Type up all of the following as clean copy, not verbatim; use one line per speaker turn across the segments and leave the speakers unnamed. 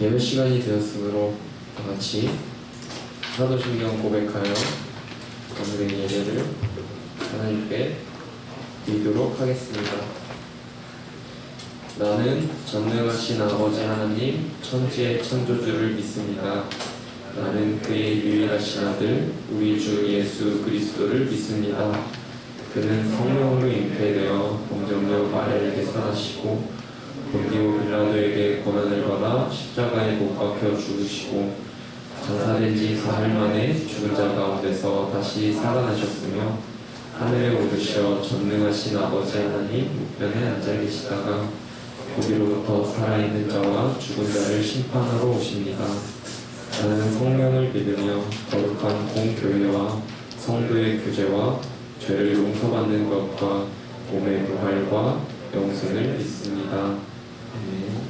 예배 시간이 되었으므로 다 같이 사도신경 고백하여 오늘의 예배를 하나님께 드리도록 하겠습니다. 나는 전능하신 아버지 하나님 천지의 창조주를 믿습니다. 나는 그의 유일하신 아들 우리 주 예수 그리스도를 믿습니다. 그는 성령으로 잉태되어 동정녀 마리아에게 사시고 본디오 빌라도에게 고난을 받아 십자가에 못 박혀 죽으시고 장사된 지 사흘 만에 죽은 자 가운데서 다시 살아나셨으며 하늘에 오르셔 전능하신 아버지 하나님 우편에 앉아 계시다가 거기로부터 살아있는 자와 죽은 자를 심판하러 오십니다. 나는 성령을 믿으며 거룩한 공교회와 성도의 교제와 죄를 용서받는 것과 몸의 부활과 영생을 믿습니다. 아멘.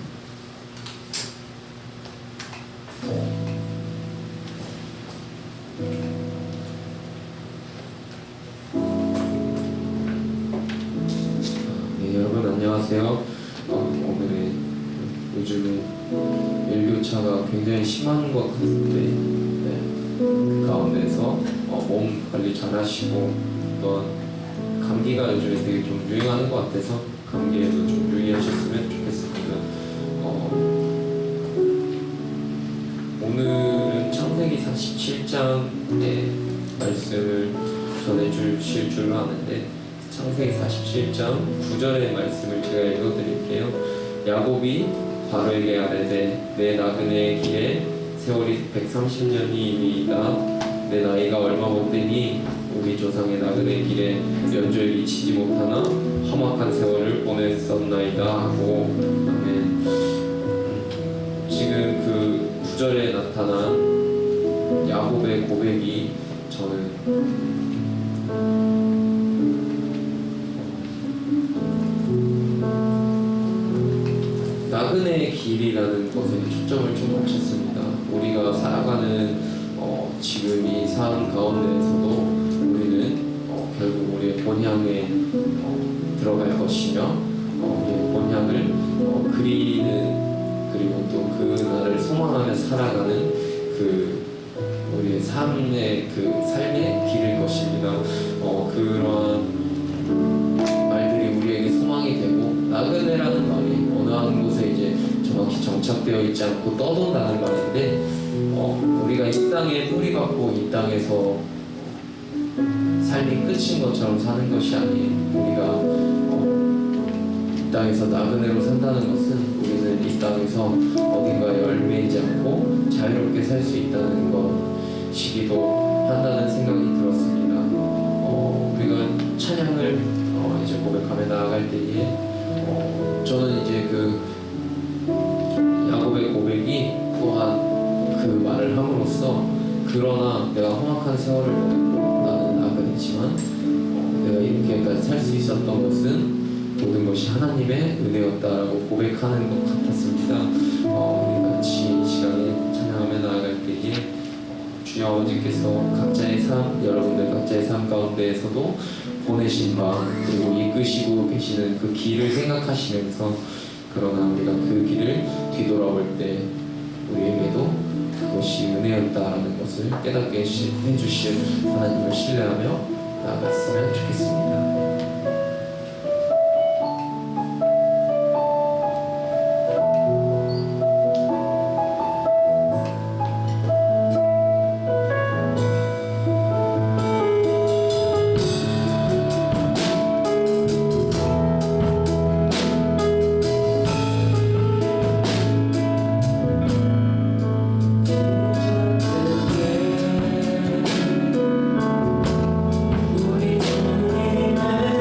네, 여러분 안녕하세요. 오늘의 요즘에 일교차가 굉장히 심한 것 같은데 그 가운데서 몸 관리 잘 하시고 또 감기가 요즘에 되게 좀 유행하는 것 같아서 감기에도 좀 유의하셨으면 좋겠습니다. 오늘은 창세기 47장의 말씀을 전해주실 줄로 아는데 창세기 47장 9절의 말씀을 제가 읽어드릴게요. 야곱이 바로에게 아뢰되 내 나그네의 길에 세월이 130년이니이다. 내 나이가 얼마 못되니 우리 조상의 나그네 길에 연조에 미치지 못하나 험악한 세월을 보냈었나이다 하고 아멘. 지금 그 9절에 나타난 야곱의 고백이 저는 나그네의 길이라는 것에 초점을 좀 맞췄습니다. 우리가 살아가는 지금 이 삶 가운데에서도 우리는 결국 우리의 본향에 들어갈 것이며 우리의 본향을 그리는 그리고 또 그날을 소망하며 살아가는 그 우리의 삶의 길일 것입니다. 그러한 말들이 우리에게 소망이 되고 나그네라는 말이 어느 한 곳에 이제 정확히 정착되어 있지 않고 떠돈다는 말인데 우리가 이 땅에 뿌리박고 이 땅에서 삶이 끝인 것처럼 사는 것이 아닌 우리가 이 땅에서 나그네로 산다는 것은 우리는 이 땅에서 어딘가에 얽매이지 않고 자유롭게 살 수 있다는 것이기도 한다는 생각이 들었습니다. 우리가 찬양을 이제 고백하며 나아갈 때에 저는 이제 그 야곱의 고백이 또한 그 말을 함으로써 그러나 내가 험악한 세월을 보냈고 나는 나그네지만 내가 이렇게까지 살 수 있었던 것은 모든 것이 하나님의 은혜였다라고 고백하는 것 같았습니다. 우리 같이 이 시간에 찬양하며 나아갈 때에 주여 아버지께서 각자의 삶, 여러분들 각자의 삶 가운데에서도 보내신 바 그리고 이끄시고 계시는 그 길을 생각하시면서 그러나 우리가 그 길을 뒤돌아볼 때 우리에게도 그것이 은혜였다라는 것을 깨닫게 해주실 하나님을 신뢰하며 나아갔으면 좋겠습니다.
우리 주님의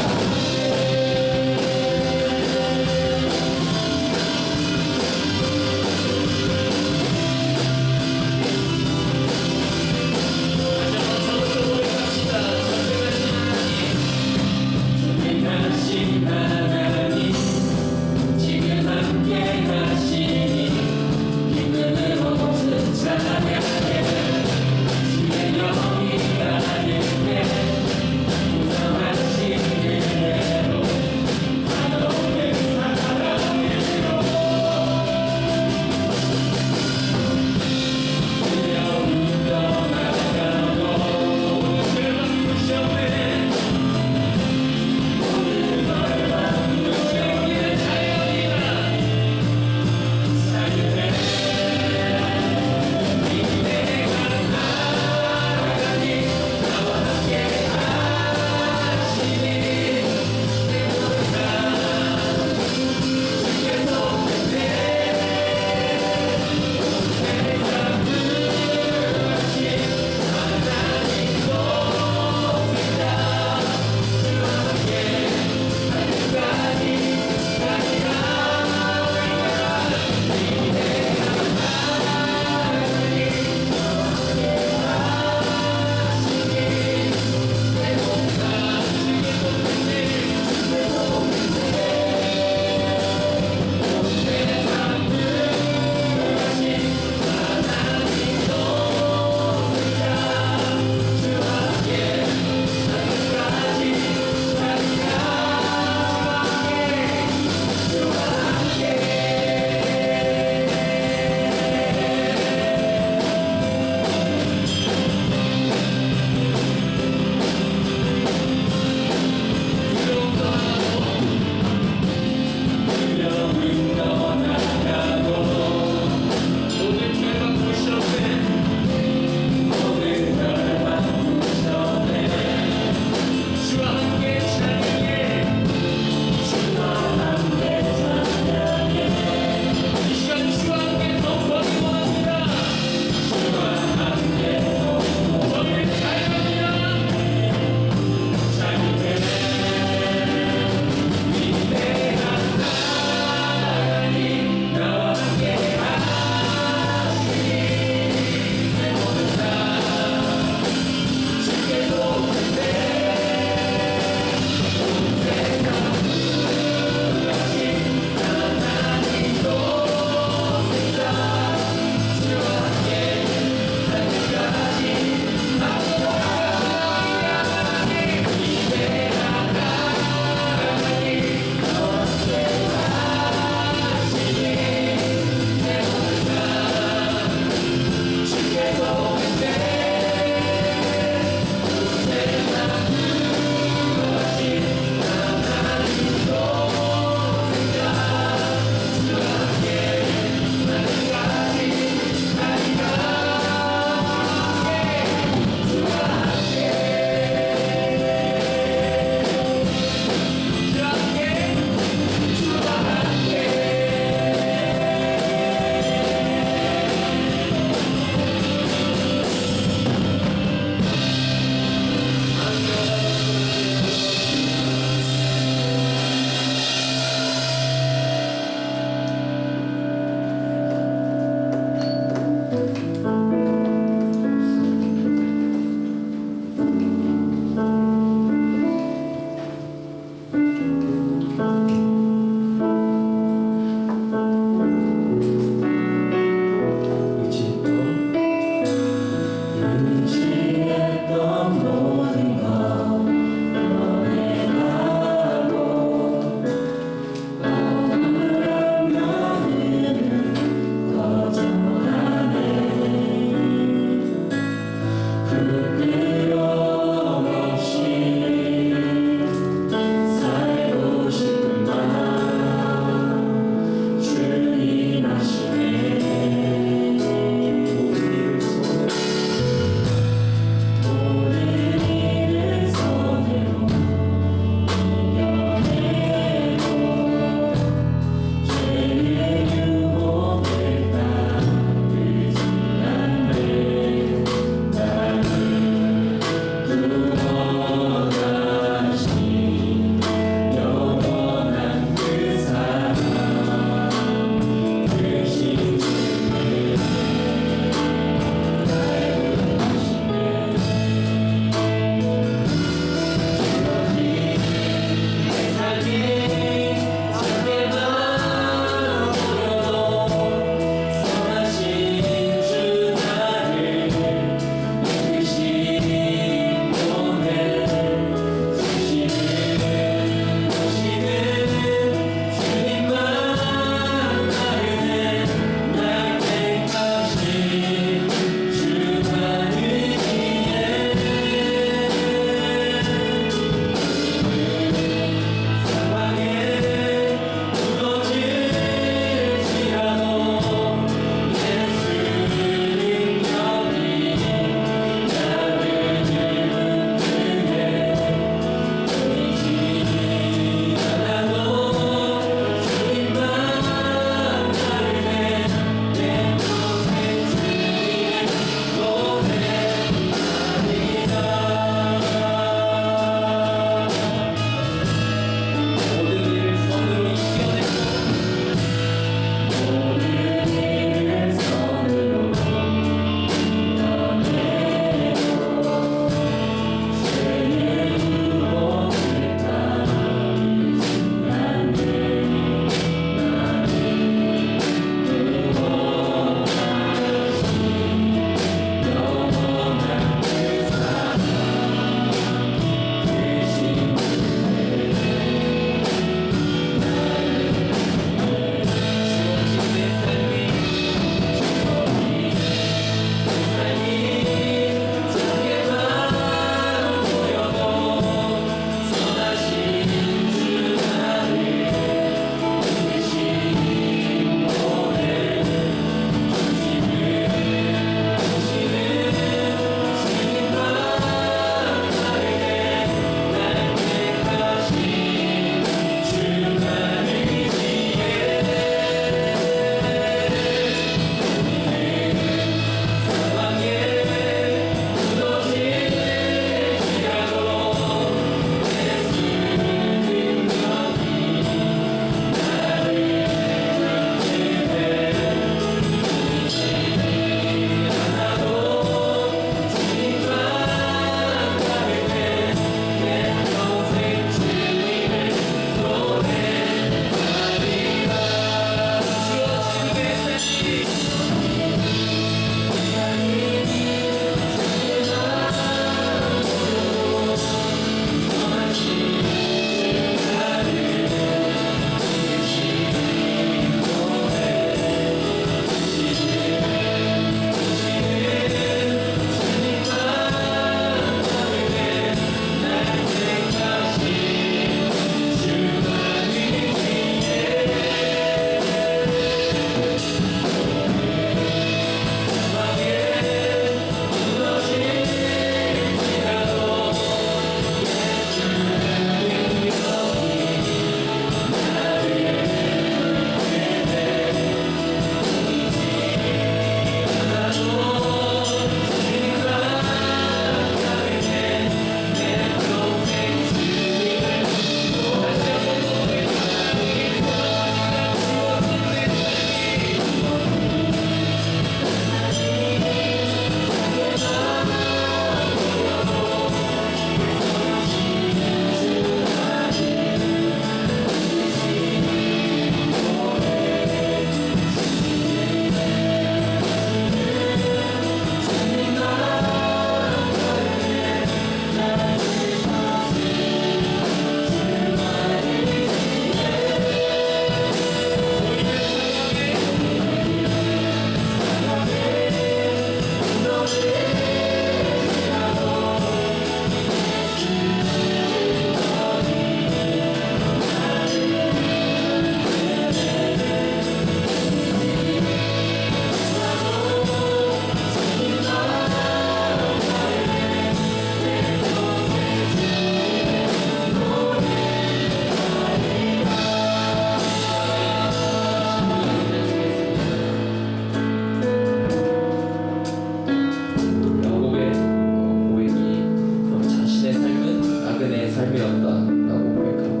삶이었다라고 고백하고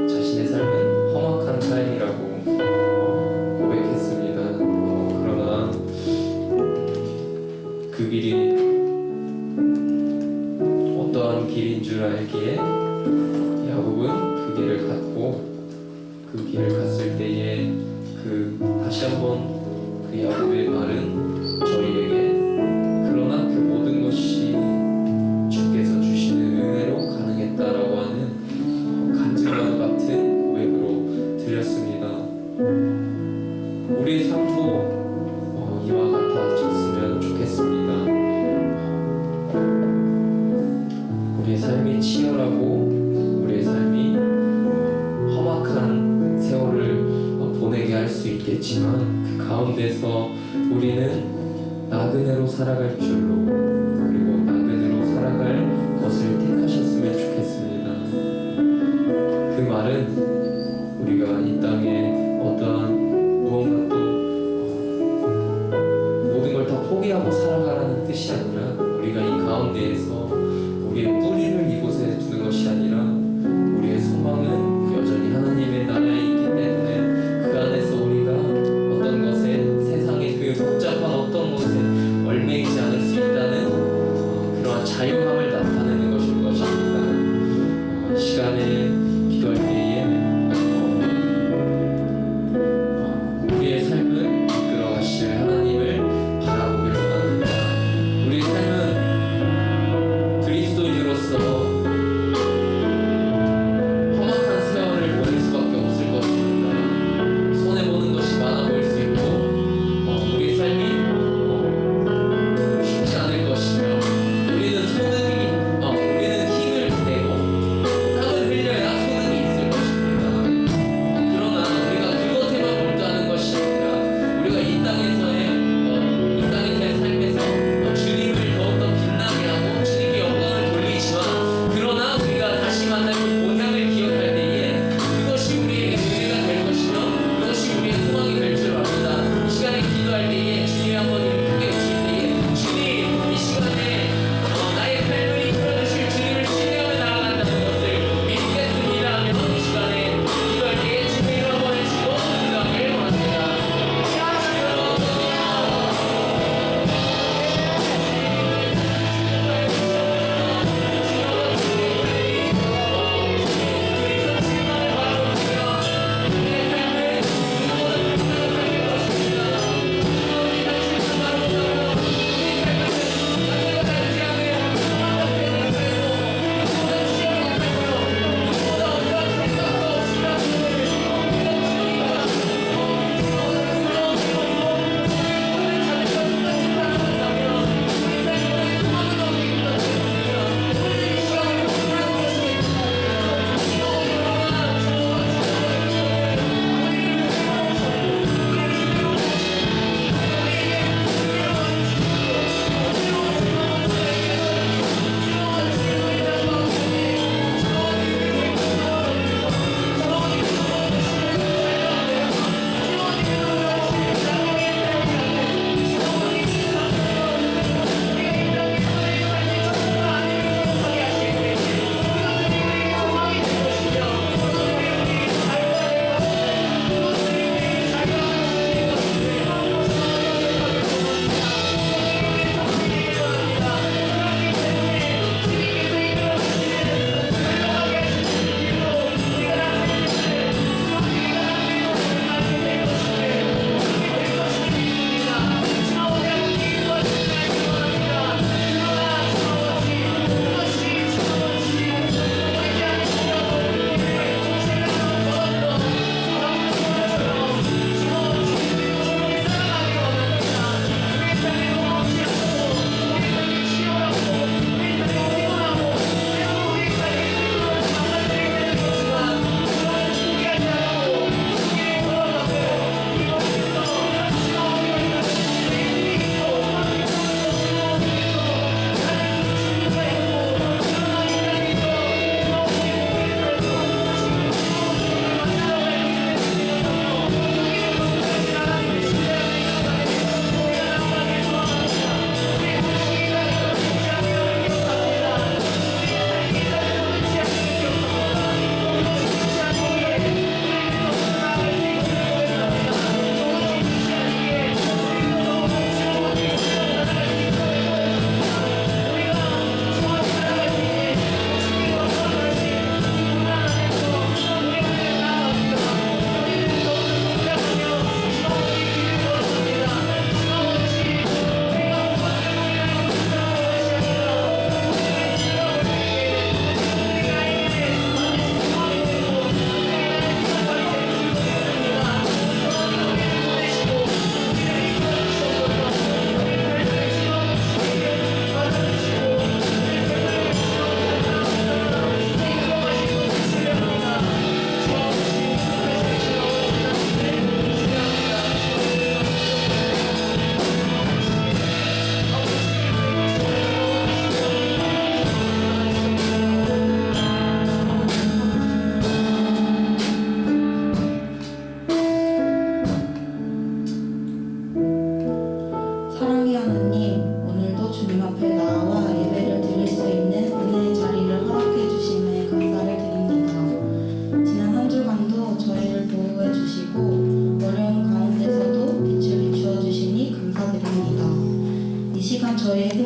자신의 삶은 험악한 삶이라고 고백했습니다. 그러나 그 길이 어떠한 길인 줄 알기에 야곱은 그 길을 갔고 그 길을 갔을 때에 다시 한번 그 야곱의 말은 저희에게 그러나 그 모든 것이 주께서 주시는 은혜로 가능했다라고 하는 간증과 같은 고백으로 들렸습니다. 우리의 삶도 이와 같아졌으면 좋겠습니다. 우리의 삶이 치열하고 우리의 삶이 험악한 세월을 보내게 할 수 있겠지만 그 가운데서 우리는 나그네로 살아갈 줄로 그리고 나그네로 살아갈 것을 택하셨으면 좋겠습니다. 그 말은 우리가 이 땅에 어떠한 무언가 또 모든 걸 다 포기하고 살아가라는 뜻이 아니라 우리가 이 가운데에서 우리의 뿌리를 이곳에 두는 것이 아니라 우리의 소망은 여전히 하나님의 나라에 있기 때문에 그 안에서 우리가 어떤 것에 세상의 그 복잡한 어떤 것에 얽매이지 않을 수 있다는 그러한 자유함을 나타내는 것일 것입니다. 이 시간에 기도할 때에 우리의 삶을 이끌어 가실 하나님을 바라보기를 원합니다. 우리의 삶은 그리스도인으로서 험악한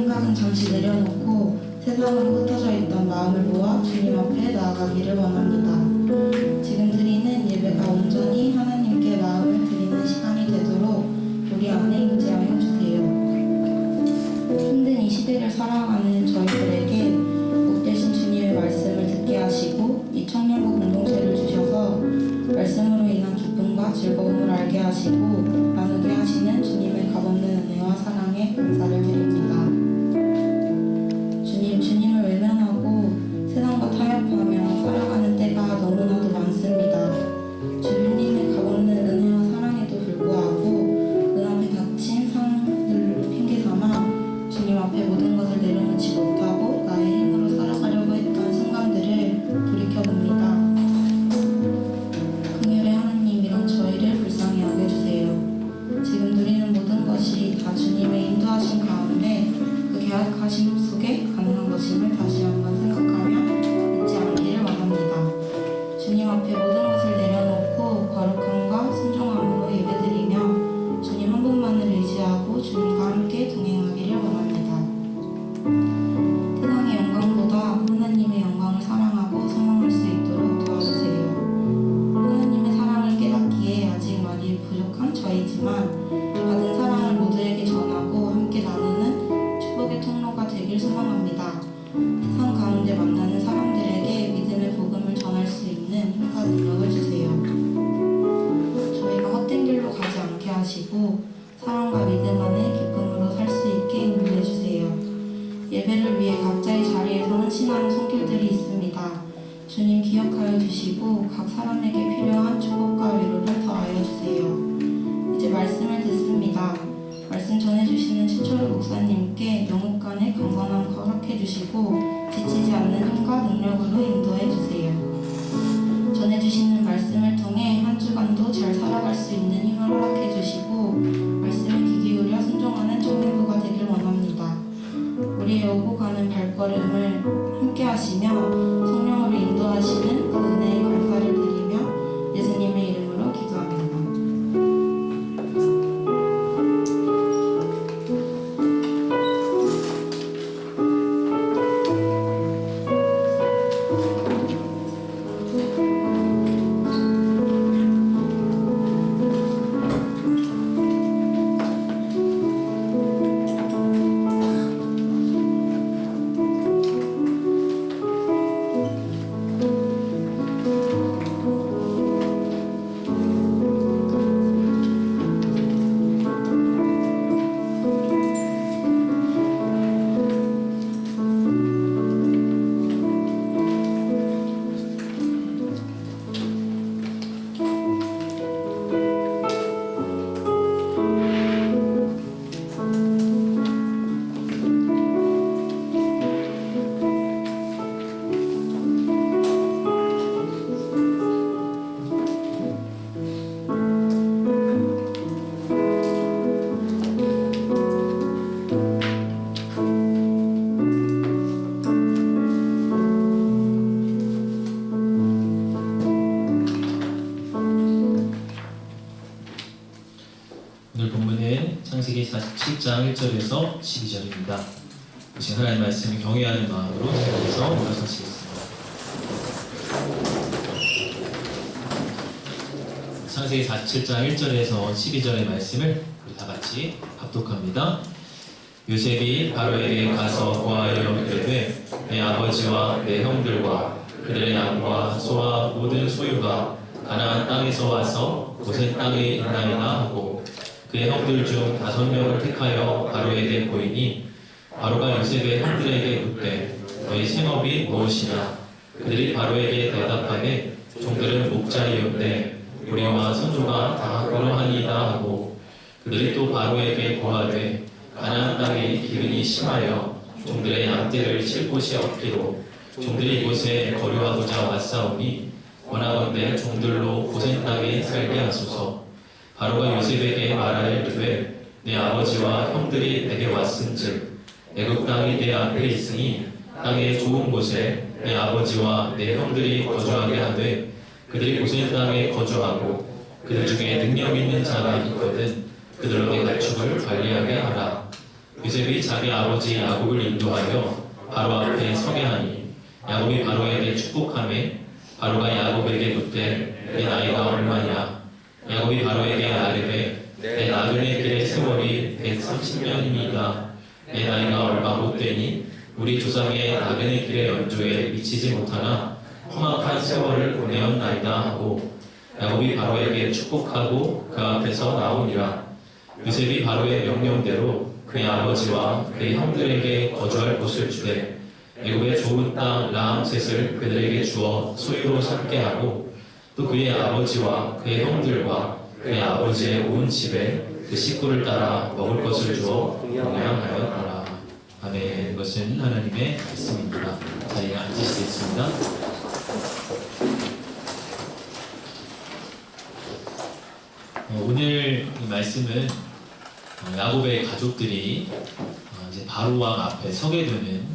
생각은 잠시 내려놓고 세상으로 흩어져 있던 마음을 모아 주님 앞에 나아가기를 원합니다. 지금 드리는 예배가 온전히 하나님께 마음을 드리는 시간이 되도록 우리 안에 임재하여 주세요. 힘든 이 시대를 살아가는 저희들에게 복되신 주님의 말씀을 듣게 하시고 이 청년부 공동체를 주셔서 말씀으로 인한 기쁨과 즐거움을 알게 하시고 나누게 하시는 주님의 값없는 은혜와 사랑에 감사를 드립니다. 주님을 외면하고 세상과 타협하며 살아가는 때가 너무나도 많습니다. 주님의 값없는 은혜와 사랑에도 불구하고 눈앞에 닥친 상황들을 핑계삼아 주님 앞에 모든 것을 내려놓지 못하고 나의 힘으로 살아가려고 했던 순간들을 돌이켜봅니다. 긍휼의 하나님, 이런 저희를 불쌍히 여겨주세요. 지금 누리는 모든 것이 다 주님의 인도하신 가운데 그 계약하심 속에 가능한 것임을 다시 한번 생각하며 잊지 않기를 원합니다. 주님 앞에 모든 것을 내려놓고 거룩함과 순종함으로 예배드리며 주님 한 분만을 의지하고 주님과 함께 동행하기를 원합니다. 세상의 영광보다 하나님의 영광을 사랑하고 소망할 수 있도록 도와주세요. 하나님의 사랑을 깨닫기에 아직 많이 부족한 저희지만 받은 사랑을 모두에게 전하고 함께 나누는 축복의 통로가 되길 소망합니다. 세상 가운데 만나는 사람들에게 믿음의 복음을 전할 수 있는 힘과 능력을 주세요. 저희가 헛된 길로 가지 않게 하시고 사랑과 믿음 안에 기쁨으로 살 수 있게 인도해 주세요. 예배를 위해 각자의 자리에서 헌신하는 손길들이 있습니다. 주님 기억하여 주시고 각 사람에게 필요한 축복과 위로를 더하여 주세요. 이제 말씀을 듣습니다. 말씀 전해주시는 최철우 목사님께 영육간의 강건함 허락해 주시고 지치지 않는 힘과 능력으로 인도해 주세요. 전해주시는 말씀을 통해 한 주간도 잘 살아갈 수 있는 힘을 허락해 주시고 말씀에 귀 기울여 순종하는 청년부가 되길 원합니다. 우리의 오고 가는 발걸음을 함께 하시며 성령으로 인도하시는 그 은혜에 감사를 드리며 예수님의 이름으로 기도합니다.
창세기 47장 1절에서 12절입니다. 오신 하나님 말씀을 경외하는 마음으로 자리에서 일어서시겠습니다. 창세기 47장 1절에서 12절의 말씀을 우리 다 같이 합독합니다. 요셉이 바로에게 가서 고하여 이르되 내 아버지와 내 형들과 그들의 양과 소와 모든 소유가 가나안 땅에서 와서 고센 땅에 있나이다 하고 그의 형들 중 5명을 택하여 바로에게 보이니 바로가 요셉의 형들에게 묻되 너희 생업이 무엇이냐? 그들이 바로에게 대답하되 종들은 목자이온데 우리와 선조가 다 그러하니이다 하고 그들이 또 바로에게 고하되 가나안 땅에 기근이 심하여 종들의 양떼를 칠 곳이 없기로 종들이 이곳에 거류하고자 왔사오니 원하건대 종들로 고센 땅에 살게 하소서. 바로가 요셉에게 말하이르되 내 아버지와 형들이 내게 왔은즉 애굽 땅이 내 앞에 있으니 땅의 좋은 곳에 내 아버지와 내 형들이 거주하게 하되 그들이 고센 땅에 거주하고 그들 중에 능력 있는 자가 있거든 그들로 내 가축을 관리하게 하라. 요셉이 자기 아버지 야곱을 인도하여 바로 앞에 서게 하니 야곱이 바로에게 축복하매 바로가 야곱에게 묻되 내 나이가 얼마냐? 야곱이 바로에게 아뢰되 내 나그네 길의 세월이 130년이니이다. 내 나이가 얼마 못 되니 우리 조상의 나그네 길의 연조에 미치지 못하나 험악한 세월을 보내었나이다 하고 야곱이 바로에게 축복하고 그 앞에서 나오니라. 요셉이 바로의 명령대로 그의 아버지와 그의 형들에게 거주할 곳을 주되 애굽의 좋은 땅 라암셋을 그들에게 주어 소유로 삼게 하고 또 그의 아버지와 그의 형들과 그의 아버지의 온 집에 그 식구를 따라 먹을 것을 주어 공양하였더라. 아멘. 이것은 하나님의 말씀입니다. 자리에 앉으시겠습니다. 오늘 이 말씀은 야곱의 가족들이 이제 바로 왕 앞에 서게 되는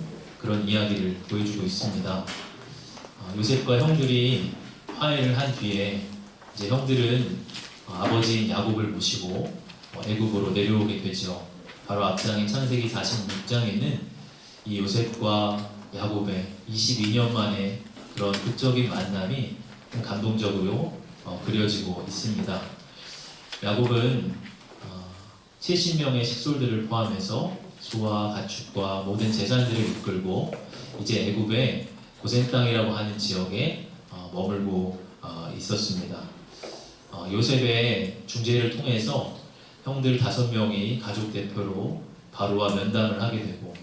그런 이야기를 보여주고 있습니다. 요셉과 형들이 화해를 한 뒤에 이제 형들은 아버지인 야곱을 모시고 애굽으로 내려오게 되죠. 바로 앞장인 창세기 46장에는 이 요셉과 야곱의 22년 만에 그런 극적인 만남이 감동적으로 그려지고 있습니다. 야곱은 70명의 식솔들을 포함해서 소와 가축과 모든 재산들을 이끌고 이제 애굽의 고센 땅이라고 하는 지역에 머물고 있었습니다. 요셉의 중재를 통해서 형들 5명이 가족 대표로 바로와 면담을 하게 되고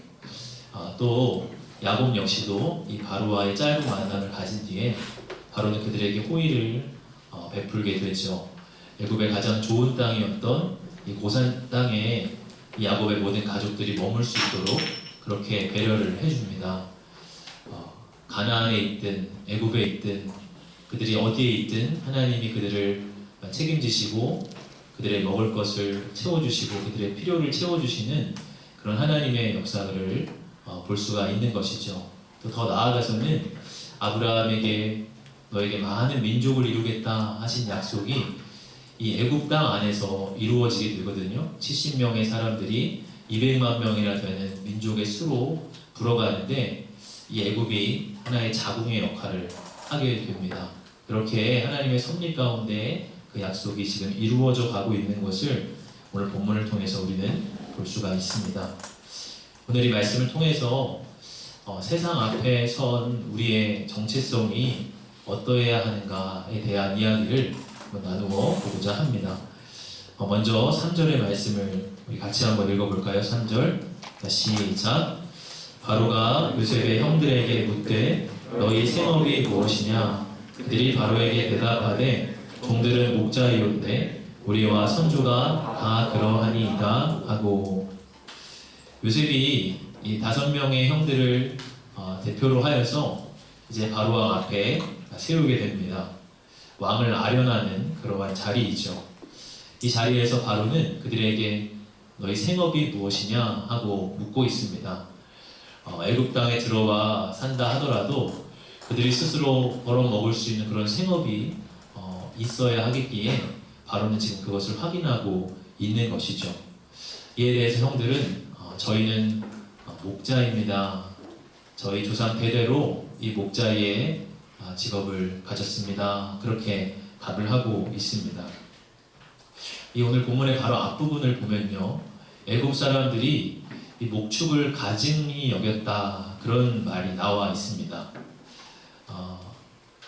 또 야곱 역시도 이 바로와의 짧은 만남을 가진 뒤에 바로는 그들에게 호의를 베풀게 되죠. 애굽의 가장 좋은 땅이었던 이 고산 땅에 이 야곱의 모든 가족들이 머물 수 있도록 그렇게 배려를 해줍니다. 가나안에 있든 애굽에 있든 그들이 어디에 있든 하나님이 그들을 책임지시고 그들의 먹을 것을 채워주시고 그들의 필요를 채워주시는 그런 하나님의 역사를 볼 수가 있는 것이죠. 또 더 나아가서는 아브라함에게 너에게 많은 민족을 이루겠다 하신 약속이 이 애굽 땅 안에서 이루어지게 되거든요. 70명의 사람들이 200만 명이나 되는 민족의 수로 불어가는데 이 애굽이 하나의 자궁의 역할을 하게 됩니다. 그렇게 하나님의 섭리 가운데 그 약속이 지금 이루어져 가고 있는 것을 오늘 본문을 통해서 우리는 볼 수가 있습니다. 오늘 이 말씀을 통해서 세상 앞에 선 우리의 정체성이 어떠해야 하는가에 대한 이야기를 나누어 보고자 합니다. 먼저 3절의 말씀을 우리 같이 한번 읽어볼까요? 3절 시작. 바로가 요셉의 형들에게 묻되 너희 생업이 무엇이냐? 그들이 바로에게 대답하되 종들은 목자이온데 우리와 선조가 다 그러하니이다 하고 요셉이 이 5명의 형들을 대표로 하여서 이제 바로 왕 앞에 세우게 됩니다. 왕을 아련하는 그러한 자리이죠. 이 자리에서 바로는 그들에게 너희 생업이 무엇이냐 하고 묻고 있습니다. 애굽 땅에 들어와 산다 하더라도 그들이 스스로 벌어먹을 수 있는 그런 생업이 있어야 하겠기에 바로는 지금 그것을 확인하고 있는 것이죠. 이에 대해서 형들은 저희는 목자입니다. 저희 조상 대대로 이 목자의 직업을 가졌습니다. 그렇게 답을 하고 있습니다. 이 오늘 본문의 바로 앞부분을 보면요, 애굽 사람들이 이 목축을 가증히 여겼다 그런 말이 나와 있습니다.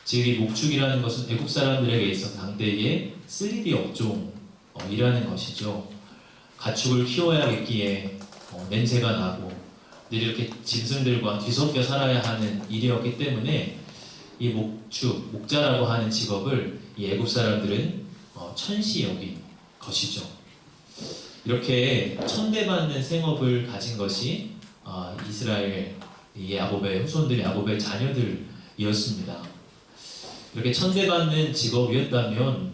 즉 이 목축이라는 것은 애굽 사람들에게 있어서 당대의 쓸리비 업종이라는 것이죠. 가축을 키워야겠기에 냄새가 나고 늘 이렇게 짐승들과 뒤섞여 살아야 하는 일이었기 때문에 이 목축, 목자라고 하는 직업을 이 애굽 사람들은 천시 여긴 것이죠. 이렇게 천대받는 생업을 가진 것이 이스라엘 야곱의 후손들, 야곱의 자녀들이었습니다. 이렇게 천대받는 직업이었다면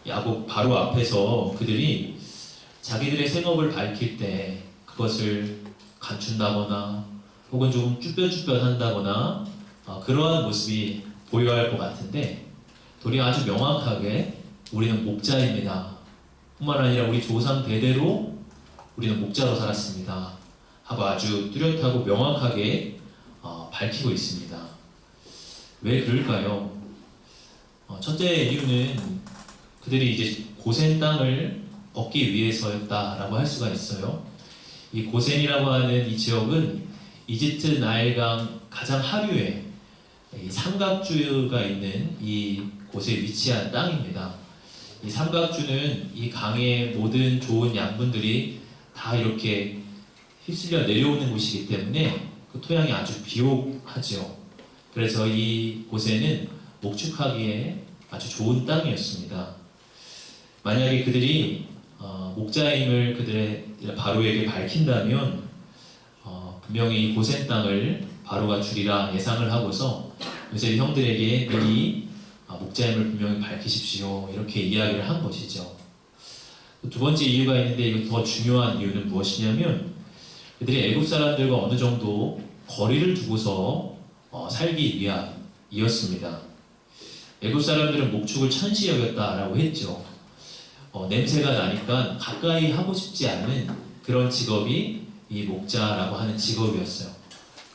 야곱 바로 앞에서 그들이 자기들의 생업을 밝힐 때 그것을 감춘다거나 혹은 조금 쭈뼛쭈뼛한다거나 그러한 모습이 보여야 할 것 같은데 도리어 아주 명확하게 우리는 목자입니다. 뿐만 아니라 우리 조상 대대로 우리는 목자로 살았습니다. 하고 아주 뚜렷하고 명확하게 밝히고 있습니다. 왜 그럴까요? 첫째 이유는 그들이 이제 고센 땅을 얻기 위해서였다라고 할 수가 있어요. 이 고센이라고 하는 이 지역은 이집트 나일강 가장 하류에 이 삼각주가 있는 이 곳에 위치한 땅입니다. 이 삼각주는 이 강의 모든 좋은 양분들이 다 이렇게 휩쓸려 내려오는 곳이기 때문에 그 토양이 아주 비옥하죠. 그래서 이 곳에는 목축하기에 아주 좋은 땅이었습니다. 만약에 그들이 목자임을 그들의 바로에게 밝힌다면 분명히 이 고센 땅을 바로가 주리라 예상을 하고서 요셉이 형들에게 미리 목자임을 분명히 밝히십시오 이렇게 이야기를 한 것이죠. 두 번째 이유가 있는데 이거 더 중요한 이유는 무엇이냐면 그들이 애굽 사람들과 어느 정도 거리를 두고서 살기 위함이었습니다. 애굽 사람들은 목축을 천시 여겼다라고 했죠. 냄새가 나니까 가까이 하고 싶지 않은 그런 직업이 이 목자라고 하는 직업이었어요.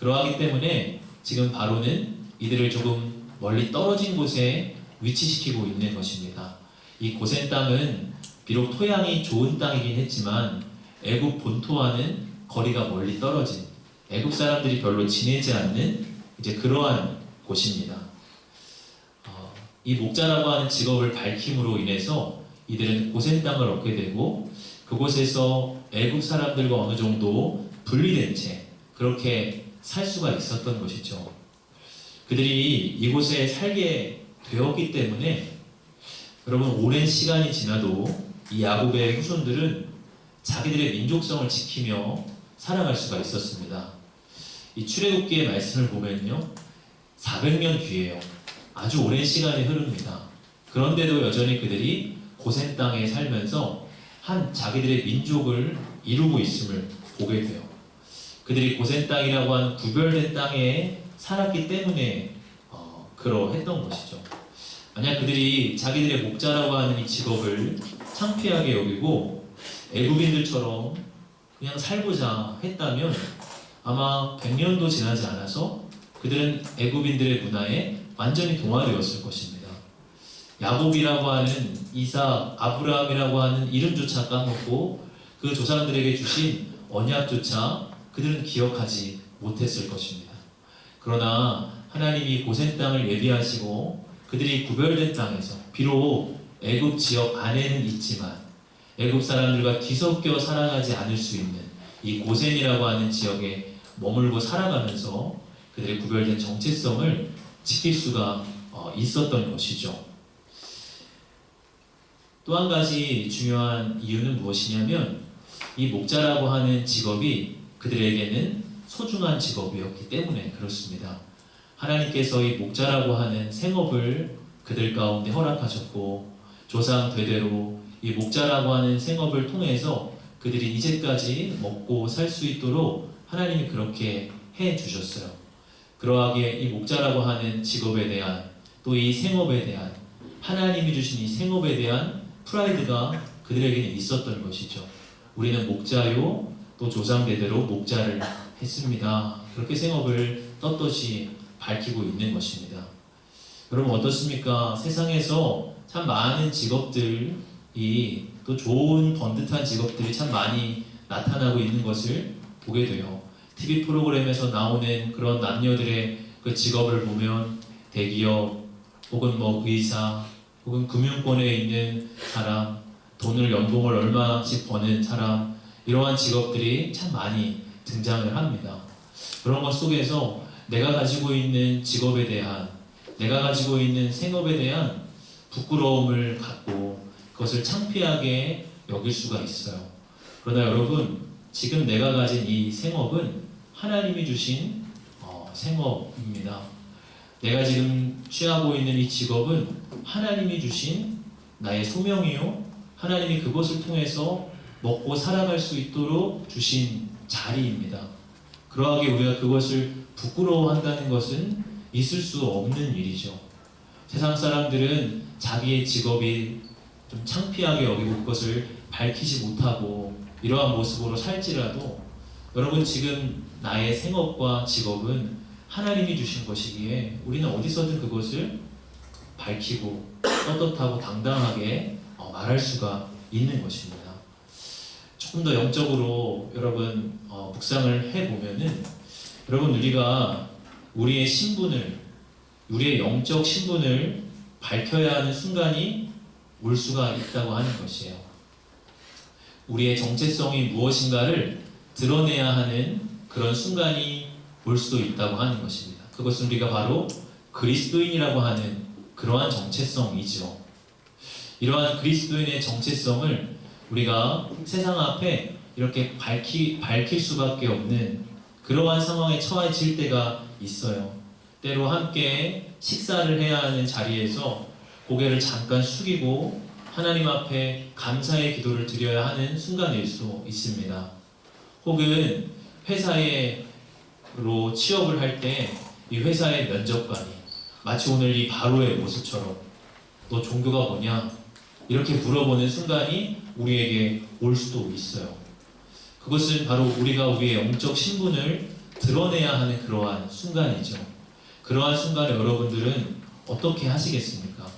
그러하기 때문에 지금 바로는 이들을 조금 멀리 떨어진 곳에 위치시키고 있는 것입니다. 이 고센 땅은 비록 토양이 좋은 땅이긴 했지만 애굽 본토와는 거리가 멀리 떨어진 애굽 사람들이 별로 지내지 않는 이제 그러한 곳입니다. 이 목자라고 하는 직업을 밝힘으로 인해서 이들은 고센 땅을 얻게 되고 그곳에서 애굽 사람들과 어느 정도 분리된 채 그렇게 살 수가 있었던 것이죠. 그들이 이곳에 살게 되었기 때문에 여러분 오랜 시간이 지나도 이 야곱의 후손들은 자기들의 민족성을 지키며 살아갈 수가 있었습니다. 이 출애굽기의 말씀을 보면요 400년 뒤에요 아주 오랜 시간이 흐릅니다. 그런데도 여전히 그들이 고센 땅에 살면서 한 자기들의 민족을 이루고 있음을 보게 돼요. 그들이 고센 땅이라고 하는 구별된 땅에 살았기 때문에 그러했던 것이죠. 만약 그들이 자기들의 목자라고 하는 이 직업을 창피하게 여기고 애굽인들처럼 그냥 살고자 했다면 아마 100년도 지나지 않아서 그들은 애굽인들의 문화에 완전히 동화되었을 것입니다. 야곱이라고 하는 이삭, 아브라함이라고 하는 이름조차 까먹고 그 조상들에게 주신 언약조차 그들은 기억하지 못했을 것입니다. 그러나 하나님이 고센 땅을 예비하시고 그들이 구별된 땅에서 비록 애굽 지역 안에는 있지만 애굽 사람들과 뒤섞여 살아가지 않을 수 있는 이 고센이라고 하는 지역에 머물고 살아가면서 그들의 구별된 정체성을 지킬 수가 있었던 것이죠. 또 한 가지 중요한 이유는 무엇이냐면 이 목자라고 하는 직업이 그들에게는 소중한 직업이었기 때문에 그렇습니다. 하나님께서 이 목자라고 하는 생업을 그들 가운데 허락하셨고 조상 되대로 이 목자라고 하는 생업을 통해서 그들이 이제까지 먹고 살 수 있도록 하나님이 그렇게 해 주셨어요. 그러하기에 이 목자라고 하는 직업에 대한 또 이 생업에 대한 하나님이 주신 이 생업에 대한 프라이드가 그들에게는 있었던 것이죠. 우리는 목자요 또 조상 대대로 목자를 했습니다. 그렇게 생업을 떳떳이 밝히고 있는 것입니다. 여러분 어떻습니까? 세상에서 참 많은 직업들이 또 좋은 번듯한 직업들이 참 많이 나타나고 있는 것을 보게 돼요. TV 프로그램에서 나오는 그런 남녀들의 그 직업을 보면 대기업 혹은 뭐 의사 혹은 금융권에 있는 사람, 돈을 연봉을 얼마씩 버는 사람 이러한 직업들이 참 많이 등장을 합니다. 그런 것 속에서 내가 가지고 있는 직업에 대한 내가 가지고 있는 생업에 대한 부끄러움을 갖고 그것을 창피하게 여길 수가 있어요. 그러나 여러분 지금 내가 가진 이 생업은 하나님이 주신 생업입니다. 내가 지금 취하고 있는 이 직업은 하나님이 주신 나의 소명이요 하나님이 그것을 통해서 먹고 살아갈 수 있도록 주신 자리입니다. 그러하기에 우리가 그것을 부끄러워한다는 것은 있을 수 없는 일이죠. 세상 사람들은 자기의 직업이 좀 창피하게 여기고 그것을 밝히지 못하고 이러한 모습으로 살지라도 여러분 지금 나의 생업과 직업은 하나님이 주신 것이기에 우리는 어디서든 그것을 밝히고 떳떳하고 당당하게 말할 수가 있는 것입니다. 조금 더 영적으로 여러분 묵상을 해보면은 여러분 우리가 우리의 신분을 우리의 영적 신분을 밝혀야 하는 순간이 올 수가 있다고 하는 것이에요. 우리의 정체성이 무엇인가를 드러내야 하는 그런 순간이 올 수도 있다고 하는 것입니다. 그것은 우리가 바로 그리스도인이라고 하는 그러한 정체성이죠. 이러한 그리스도인의 정체성을 우리가 세상 앞에 이렇게 밝힐 수밖에 없는 그러한 상황에 처해질 때가 있어요. 때로 함께 식사를 해야 하는 자리에서 고개를 잠깐 숙이고 하나님 앞에 감사의 기도를 드려야 하는 순간일 수 있습니다. 혹은 회사로 취업을 할 때 이 회사의 면접관이 마치 오늘 이 바로의 모습처럼 너 종교가 뭐냐? 이렇게 물어보는 순간이 우리에게 올 수도 있어요. 그것은 바로 우리가 우리의 영적 신분을 드러내야 하는 그러한 순간이죠. 그러한 순간에 여러분들은 어떻게 하시겠습니까?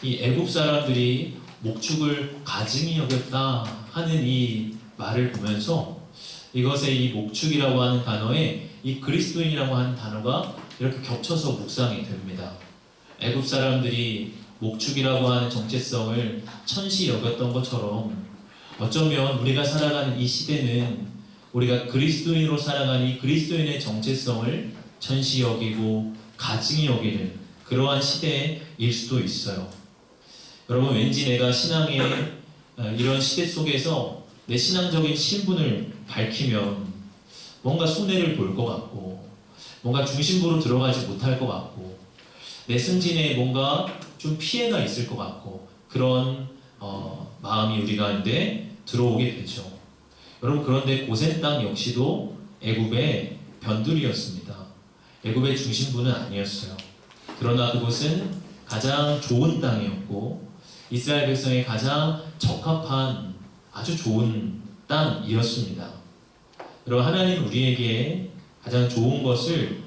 이 애굽 사람들이 목축을 가증히 여겼다 하는 이 말을 보면서 이것의 이 목축이라고 하는 단어에 이 그리스도인이라고 하는 단어가 이렇게 겹쳐서 묵상이 됩니다. 애굽 사람들이 목축이라고 하는 정체성을 천시 여겼던 것처럼 어쩌면 우리가 살아가는 이 시대는 우리가 그리스도인으로 살아가는 이 그리스도인의 정체성을 천시 여기고 가증히 여기는 그러한 시대일 수도 있어요. 여러분 왠지 내가 신앙의 이런 시대 속에서 내 신앙적인 신분을 밝히면 뭔가 손해를 볼 것 같고 뭔가 중심부로 들어가지 못할 것 같고 내 승진에 뭔가 좀 피해가 있을 것 같고 그런 마음이 우리가 이제 들어오게 되죠. 여러분 그런데 고센 땅 역시도 애굽의 변두리였습니다. 애굽의 중심부는 아니었어요. 그러나 그곳은 가장 좋은 땅이었고 이스라엘 백성에 가장 적합한 아주 좋은 땅이었습니다. 여러분 하나님 우리에게 가장 좋은 것을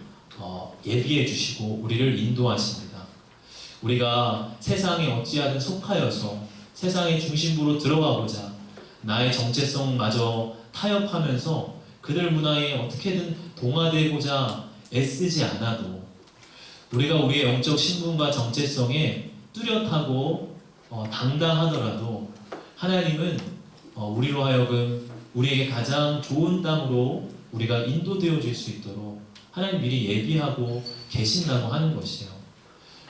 예비해 주시고 우리를 인도하십니다. 우리가 세상에 어찌하든 속하여서 세상의 중심부로 들어가고자 나의 정체성마저 타협하면서 그들 문화에 어떻게든 동화되고자 애쓰지 않아도 우리가 우리의 영적 신분과 정체성에 뚜렷하고 당당하더라도 하나님은 우리로 하여금 우리에게 가장 좋은 땅으로 우리가 인도되어질 수 있도록 하나님 미리 예비하고 계신다고 하는 것이에요.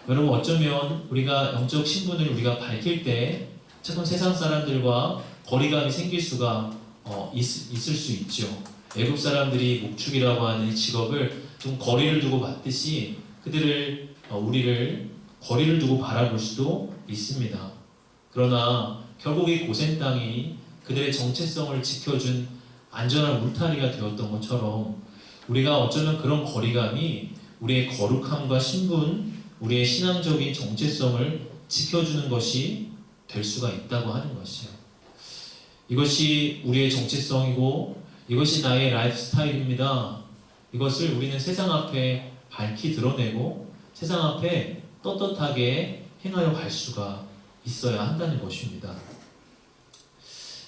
여러분 어쩌면 우리가 영적 신분을 우리가 밝힐 때 조금 세상 사람들과 거리감이 생길 수가 있을 수 있죠. 애굽 사람들이 목축이라고 하는 직업을 좀 거리를 두고 봤듯이 그들을 우리를 거리를 두고 바라볼 수도 있습니다. 그러나 결국 이 고센 땅이 그들의 정체성을 지켜준 안전한 울타리가 되었던 것처럼 우리가 어쩌면 그런 거리감이 우리의 거룩함과 신분, 우리의 신앙적인 정체성을 지켜주는 것이 될 수가 있다고 하는 것이에요. 이것이 우리의 정체성이고 이것이 나의 라이프 스타일입니다. 이것을 우리는 세상 앞에 밝히 드러내고 세상 앞에 떳떳하게 행하여 갈 수가 있어야 한다는 것입니다.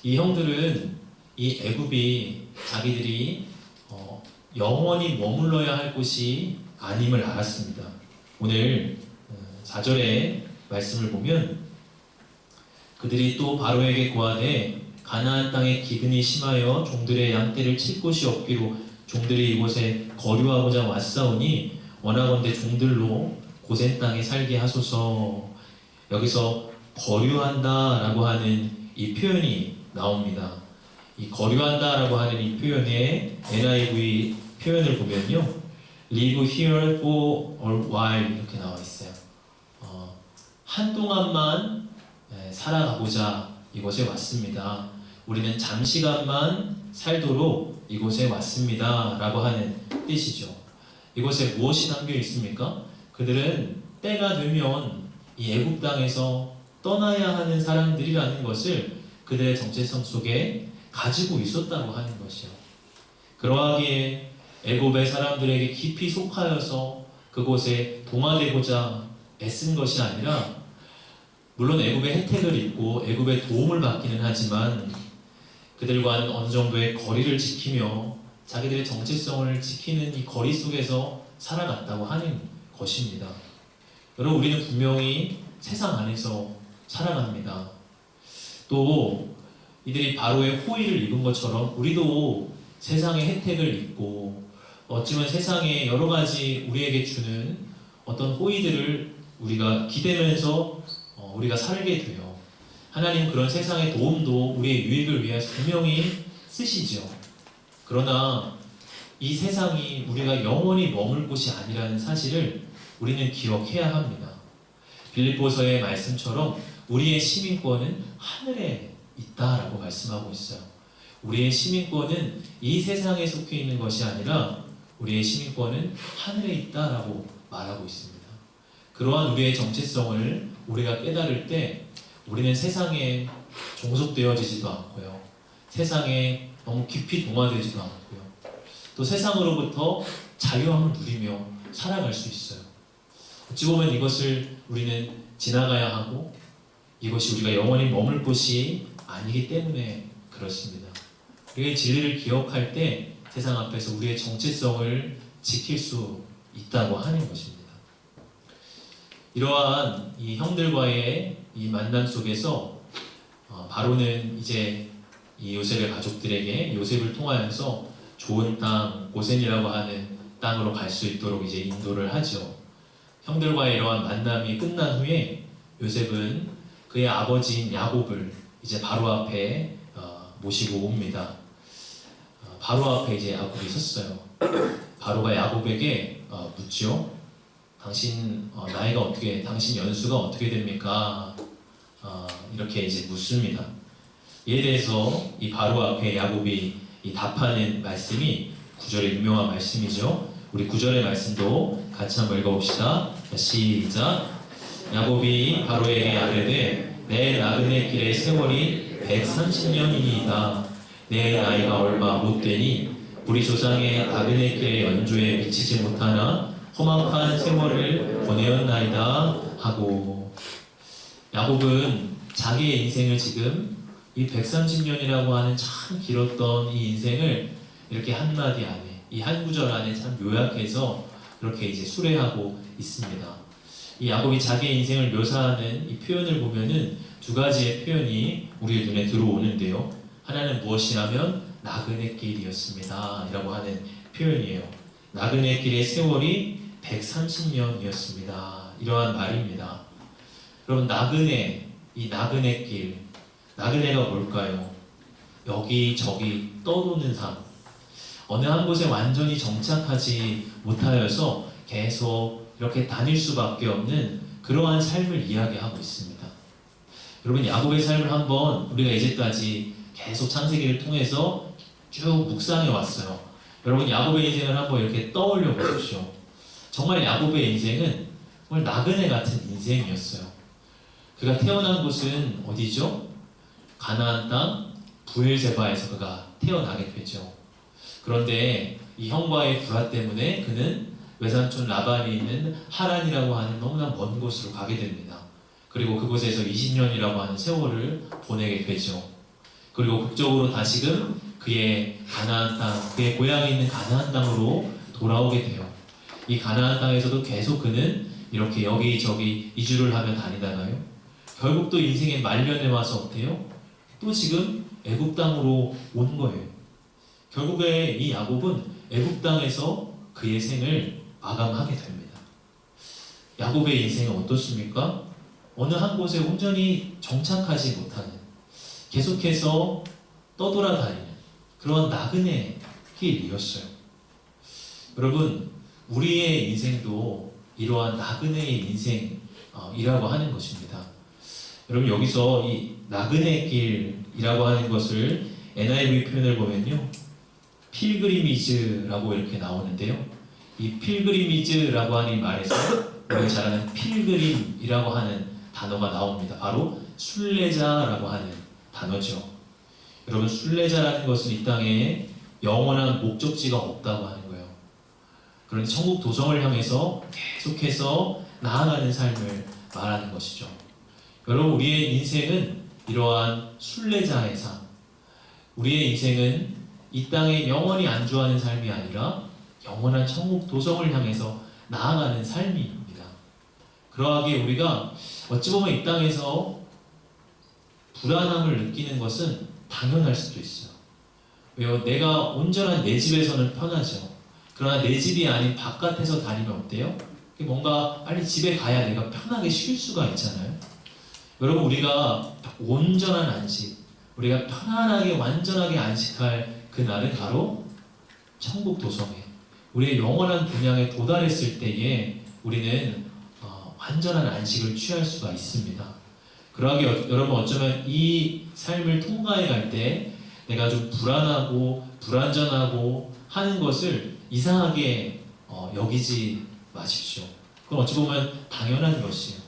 이 형들은 이 애굽이 자기들이 영원히 머물러야 할 곳이 아님을 알았습니다. 오늘 4절의 말씀을 보면 그들이 또 바로에게 고하되 가나안 땅에 기근이 심하여 종들의 양떼를 칠 곳이 없기로 종들이 이곳에 거류하고자 왔사오니 원하건대 종들로 고센 땅에 살게 하소서. 여기서 거류한다 라고 하는 이 표현이 나옵니다. 이 거류한다 라고 하는 이 표현의 NIV 표현을 보면요 Live here for a while 이렇게 나와 있어요. 한동안만 살아가고자 이곳에 왔습니다. 우리는 잠시간만 살도록 이곳에 왔습니다 라고 하는 뜻이죠. 이곳에 무엇이 담겨 있습니까? 그들은 때가 되면 이 애굽 땅에서 떠나야 하는 사람들이라는 것을 그들의 정체성 속에 가지고 있었다고 하는 것이요. 그러하기에 애굽의 사람들에게 깊이 속하여서 그곳에 동화되고자 애쓴 것이 아니라, 물론 애굽의 혜택을 입고 애굽의 도움을 받기는 하지만 그들과는 어느 정도의 거리를 지키며 자기들의 정체성을 지키는 이 거리 속에서 살아갔다고 하는 것입니다. 여러분, 우리는 분명히 세상 안에서 살아갑니다. 또 이들이 바로의 호의를 입은 것처럼 우리도 세상의 혜택을 입고 어쩌면 세상에 여러 가지 우리에게 주는 어떤 호의들을 우리가 기대면서 우리가 살게 돼요. 하나님 그런 세상의 도움도 우리의 유익을 위해서 분명히 쓰시죠. 그러나 이 세상이 우리가 영원히 머물 곳이 아니라는 사실을 우리는 기억해야 합니다. 빌립보서의 말씀처럼 우리의 시민권은 하늘에 있다라고 말씀하고 있어요. 우리의 시민권은 이 세상에 속해 있는 것이 아니라 우리의 시민권은 하늘에 있다라고 말하고 있습니다. 그러한 우리의 정체성을 우리가 깨달을 때 우리는 세상에 종속되어지지도 않고요. 세상에 너무 깊이 동화되지도 않고요. 또 세상으로부터 자유함을 누리며 살아갈 수 있어요. 어찌 보면 이것을 우리는 지나가야 하고 이것이 우리가 영원히 머물 곳이 아니기 때문에 그렇습니다. 우리의 진리를 기억할 때 세상 앞에서 우리의 정체성을 지킬 수 있다고 하는 것입니다. 이러한 이 형들과의 이 만남 속에서 바로는 이제 이 요셉의 가족들에게 요셉을 통하여서 좋은 땅, 고센이라고 하는 땅으로 갈 수 있도록 이제 인도를 하죠. 형들과의 이러한 만남이 끝난 후에 요셉은 그의 아버지인 야곱을 이제 바로 앞에 모시고 옵니다. 바로 앞에 이제 야곱이 섰어요. 바로가 야곱에게 묻죠. 당신 나이가 어떻게, 당신 연수가 어떻게 됩니까? 이렇게 이제 묻습니다. 이에 대해서 이 바로 앞에 야곱이 이 답하는 말씀이 9절의 유명한 말씀이죠. 우리 9절의 말씀도 같이 한번 읽어봅시다. 시작. 야곱이 바로에게 아뢰되 내 나그네 길의 세월이 130년이니이다. 내 나이가 얼마 못 되니 우리 조상의 나그네 길의 연조에 미치지 못하나 험악한 세월을 보내었나이다 하고, 야곱은 자기의 인생을 지금 이 130년이라고 하는 참 길었던 이 인생을 이렇게 한마디 안에, 이 한 구절 안에 참 요약해서 이렇게 이제 수레하고 있습니다. 이 야곱이 자기의 인생을 묘사하는 이 표현을 보면은 두 가지의 표현이 우리의 눈에 들어오는데요. 하나는 무엇이냐면 나그네 길이었습니다 이라고 하는 표현이에요. 나그네 길의 세월이 130년이었습니다. 이러한 말입니다. 여러분, 나그네, 이 나그네 길, 나그네가 뭘까요? 여기저기 떠도는 삶, 어느 한 곳에 완전히 정착하지 못하여서 계속 이렇게 다닐 수밖에 없는 그러한 삶을 이야기하고 있습니다. 여러분, 야곱의 삶을 한번 우리가 이제까지 계속 창세기를 통해서 쭉 묵상해 왔어요. 여러분, 야곱의 인생을 한번 이렇게 떠올려 보십시오. 정말 야곱의 인생은 정말 나그네 같은 인생이었어요. 그가 태어난 곳은 어디죠? 가나안 땅 부엘세바에서 그가 태어나게 되죠. 그런데 이 형과의 불화 때문에 그는 외삼촌 라반이 있는 하란이라고 하는 너무나 먼 곳으로 가게 됩니다. 그리고 그곳에서 20년이라고 하는 세월을 보내게 되죠. 그리고 극적으로 다시금 그의 가나안 땅, 그의 고향이 있는 가나안 땅으로 돌아오게 돼요. 이 가나안 땅에서도 계속 그는 이렇게 여기저기 이주를 하며 다니다가요, 결국 또 인생의 말년에 와서 어때요? 또 지금 애굽 땅으로 온 거예요. 결국에 이 야곱은 애굽 땅에서 그의 생을 마감하게 됩니다. 야곱의 인생은 어떻습니까? 어느 한 곳에 온전히 정착하지 못하는, 계속해서 떠돌아다니는 그런 나그네 길이었어요. 여러분, 우리의 인생도 이러한 나그네의 인생이라고 하는 것입니다. 여러분, 여기서 이 나그네 길이라고 하는 것을 NIV 표현을 보면요, 필그리미즈라고 이렇게 나오는데요. 이 필그리미즈라고 하는 이 말에서 우리가 잘 아는 필그림이라고 하는 단어가 나옵니다. 바로 순례자라고 하는 단어죠. 여러분, 순례자라는 것은 이 땅에 영원한 목적지가 없다고 하는 거예요. 그런데 천국 도성을 향해서 계속해서 나아가는 삶을 말하는 것이죠. 여러분, 우리의 인생은 이러한 순례자의 삶, 우리의 인생은 이 땅에 영원히 안주하는 삶이 아니라 영원한 천국 도성을 향해서 나아가는 삶입니다. 그러하기에 우리가 어찌 보면 이 땅에서 불안함을 느끼는 것은 당연할 수도 있어요. 왜요? 내가 온전한 내 집에서는 편하죠. 그러나 내 집이 아닌 바깥에서 다니면 어때요? 뭔가 빨리 집에 가야 내가 편하게 쉴 수가 있잖아요. 여러분, 우리가 온전한 안식, 우리가 편안하게 완전하게 안식할 그날은 바로 천국 도성에 우리의 영원한 분양에 도달했을 때에 우리는 완전한 안식을 취할 수가 있습니다. 그러하게 여러분, 어쩌면 이 삶을 통과해 갈 때 내가 좀 불안하고 불안전하고 하는 것을 이상하게 여기지 마십시오. 그건 어찌 보면 당연한 것이에요.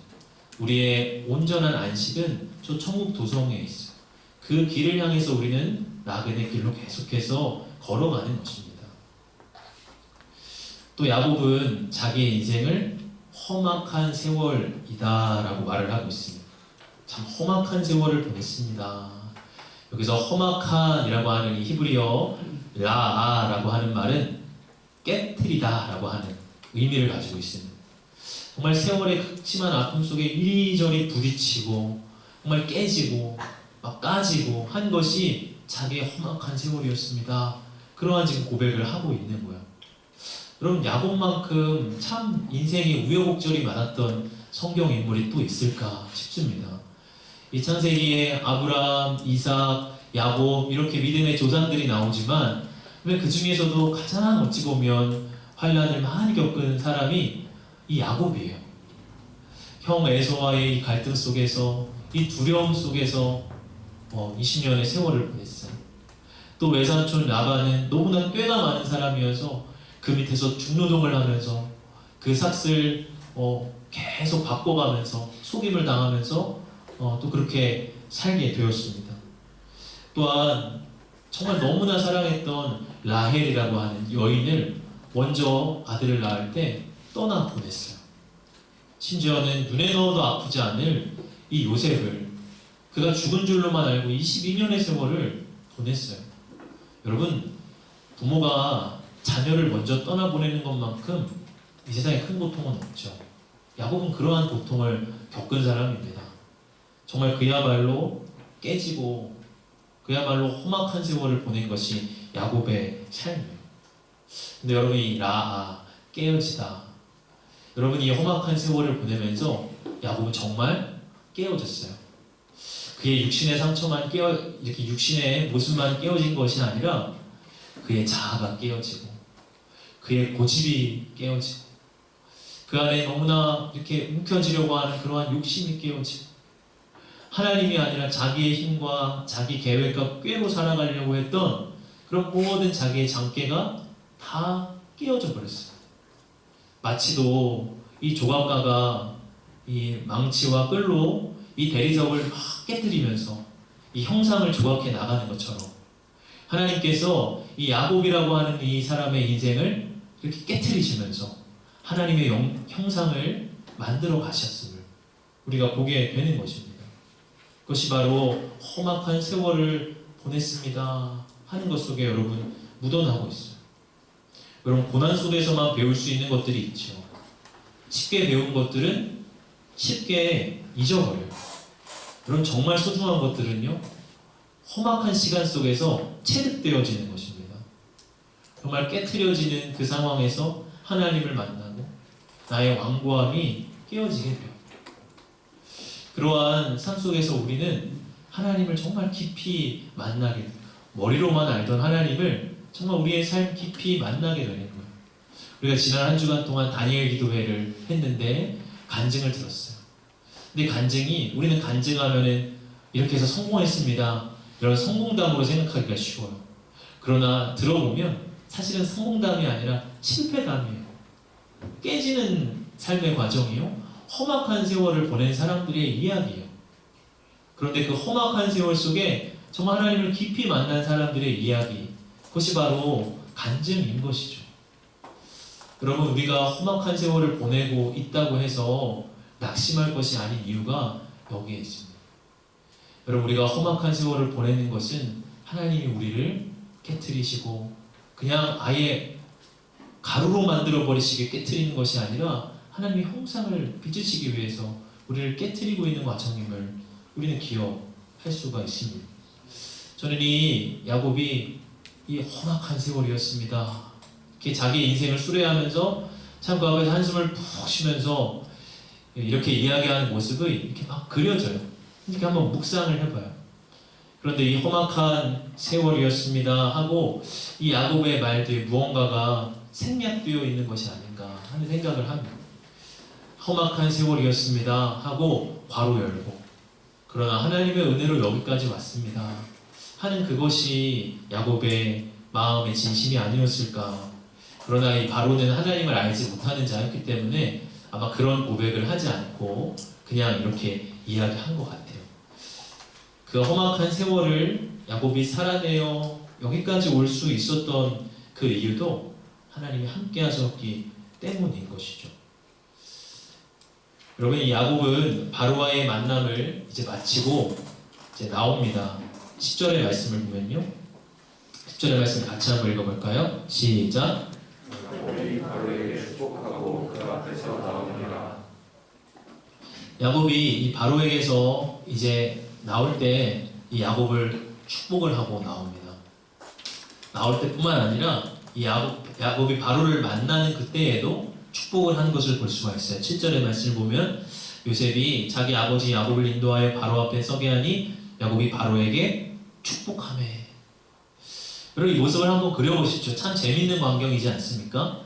우리의 온전한 안식은 저 천국 도성에 있어요. 그 길을 향해서 우리는 나그네 길로 계속해서 걸어가는 것입니다. 또 야곱은 자기의 인생을 험악한 세월이다 라고 말을 하고 있습니다. 참 험악한 세월을 보냈습니다. 여기서 험악한이라고 하는 이 히브리어 라아라고 하는 말은 깨트리다 라고 하는 의미를 가지고 있습니다. 정말 세월의 극심한 아픔 속에 이리저리 부딪히고 정말 깨지고 막 까지고 한 것이 자기의 험악한 세월이었습니다. 그러한 지금 고백을 하고 있는 거예요. 여러분, 야곱만큼 참 인생이 우여곡절이 많았던 성경 인물이 또 있을까 싶습니다. 이 창세기에 아브라함, 이삭, 야곱 이렇게 믿음의 조상들이 나오지만 그 중에서도 가장 어찌 보면 환난을 많이 겪은 사람이 이 야곱이에요. 형 에서와의 이 갈등 속에서, 이 두려움 속에서 20년의 세월을 보냈어요. 또 외삼촌 라반은 너무나 꾀가 많은 사람이어서 그 밑에서 중노동을 하면서 그 삭슬 계속 바꿔가면서 속임을 당하면서 또 그렇게 살게 되었습니다. 또한 정말 너무나 사랑했던 라헬이라고 하는 여인을 먼저 아들을 낳을 때 떠나 보냈어요. 심지어는 눈에 넣어도 아프지 않을 이 요셉을 그가 죽은 줄로만 알고 22년의 세월을 보냈어요. 여러분, 부모가 자녀를 먼저 떠나보내는 것만큼 이 세상에 큰 고통은 없죠. 야곱은 그러한 고통을 겪은 사람입니다. 정말 그야말로 깨지고 그야말로 험악한 세월을 보낸 것이 야곱의 삶이에요. 근데 여러분, 이 라아, 깨어지다, 여러분, 이 험악한 세월을 보내면서 야곱은 정말 깨어졌어요. 그의 육신의 상처만 이렇게 육신의 모습만 깨어진 것이 아니라 그의 자아가 깨어지고 그의 고집이 깨어지고 그 안에 너무나 이렇게 움켜쥐려고 하는 그러한 욕심이 깨어지고 하나님이 아니라 자기의 힘과 자기 계획과 꾀로 살아가려고 했던 그런 모든 자기의 장깨가 다 깨어져 버렸어요. 마치도 이 조각가가 이 망치와 끌로 이 대리석을 막 깨뜨리면서 이 형상을 조각해 나가는 것처럼 하나님께서 이 야곱이라고 하는 이 사람의 인생을 이렇게 깨뜨리시면서 하나님의 형상을 만들어 가셨음을 우리가 보게 되는 것입니다. 그것이 바로 험악한 세월을 보냈습니다 하는 것 속에 여러분 묻어나고 있어요. 여러분, 고난 속에서만 배울 수 있는 것들이 있죠. 쉽게 배운 것들은 쉽게 잊어버려요. 여러분, 정말 소중한 것들은요, 험악한 시간 속에서 체득되어지는 것입니다. 정말 깨트려지는 그 상황에서 하나님을 만나고 나의 완고함이 깨어지게 돼요. 그러한 삶 속에서 우리는 하나님을 정말 깊이 만나게 돼요. 머리로만 알던 하나님을 정말 우리의 삶 깊이 만나게 되는 거예요. 우리가 지난 한 주간 동안 다니엘 기도회를 했는데 간증을 들었어요. 근데 간증이, 우리는 간증하면은 이렇게 해서 성공했습니다, 이런 성공담으로 생각하기가 쉬워요. 그러나 들어보면 사실은 성공담이 아니라 실패담이에요. 깨지는 삶의 과정이요, 험악한 세월을 보낸 사람들의 이야기예요. 그런데 그 험악한 세월 속에 정말 하나님을 깊이 만난 사람들의 이야기, 그것이 바로 간증인 것이죠. 여러분, 우리가 험악한 세월을 보내고 있다고 해서 낙심할 것이 아닌 이유가 여기에 있습니다. 여러분, 우리가 험악한 세월을 보내는 것은 하나님이 우리를 깨트리시고 그냥 아예 가루로 만들어 버리시게 깨트리는 것이 아니라 하나님의 형상을 빚으시기 위해서 우리를 깨트리고 있는 과정임을 우리는 기억할 수가 있습니다. 저는 이 야곱이 이 험악한 세월이었습니다. 이렇게 자기 인생을 수레하면서 참 그 앞에서 한숨을 푹 쉬면서 이렇게 이야기하는 모습이 이렇게 막 그려져요. 이렇게 한번 묵상을 해봐요. 그런데 이 험악한 세월이었습니다 하고 이 야곱의 말들에 무언가가 생략되어 있는 것이 아닌가 하는 생각을 합니다. 험악한 세월이었습니다 하고 괄호 열고 그러나 하나님의 은혜로 여기까지 왔습니다 하는 그것이 야곱의 마음의 진심이 아니었을까. 그러나 이 바로는 하나님을 알지 못하는 자였기 때문에 아마 그런 고백을 하지 않고 그냥 이렇게 이야기한 것 같아요. 그 험악한 세월을 야곱이 살아내어 여기까지 올 수 있었던 그 이유도 하나님이 함께 하셨기 때문인 것이죠. 여러분, 이 야곱은 바로와의 만남을 이제 마치고 이제 나옵니다. 10절의 말씀을 보면요. 10절의 말씀 같이 한번 읽어볼까요? 시작. 야곱이 이 바로에게서 이제 나올 때 이 야곱을 축복을 하고 나옵니다. 나올 때뿐만 아니라 이 야곱이 바로를 만나는 그때에도 축복을 하는 것을 볼 수가 있어요. 7절의 말씀을 보면 요셉이 자기 아버지 야곱을 인도하여 바로 앞에 서게 하니 야곱이 바로에게 축복하매. 여러분, 이 모습을 한번 그려보십시오. 참 재밌는 광경이지 않습니까?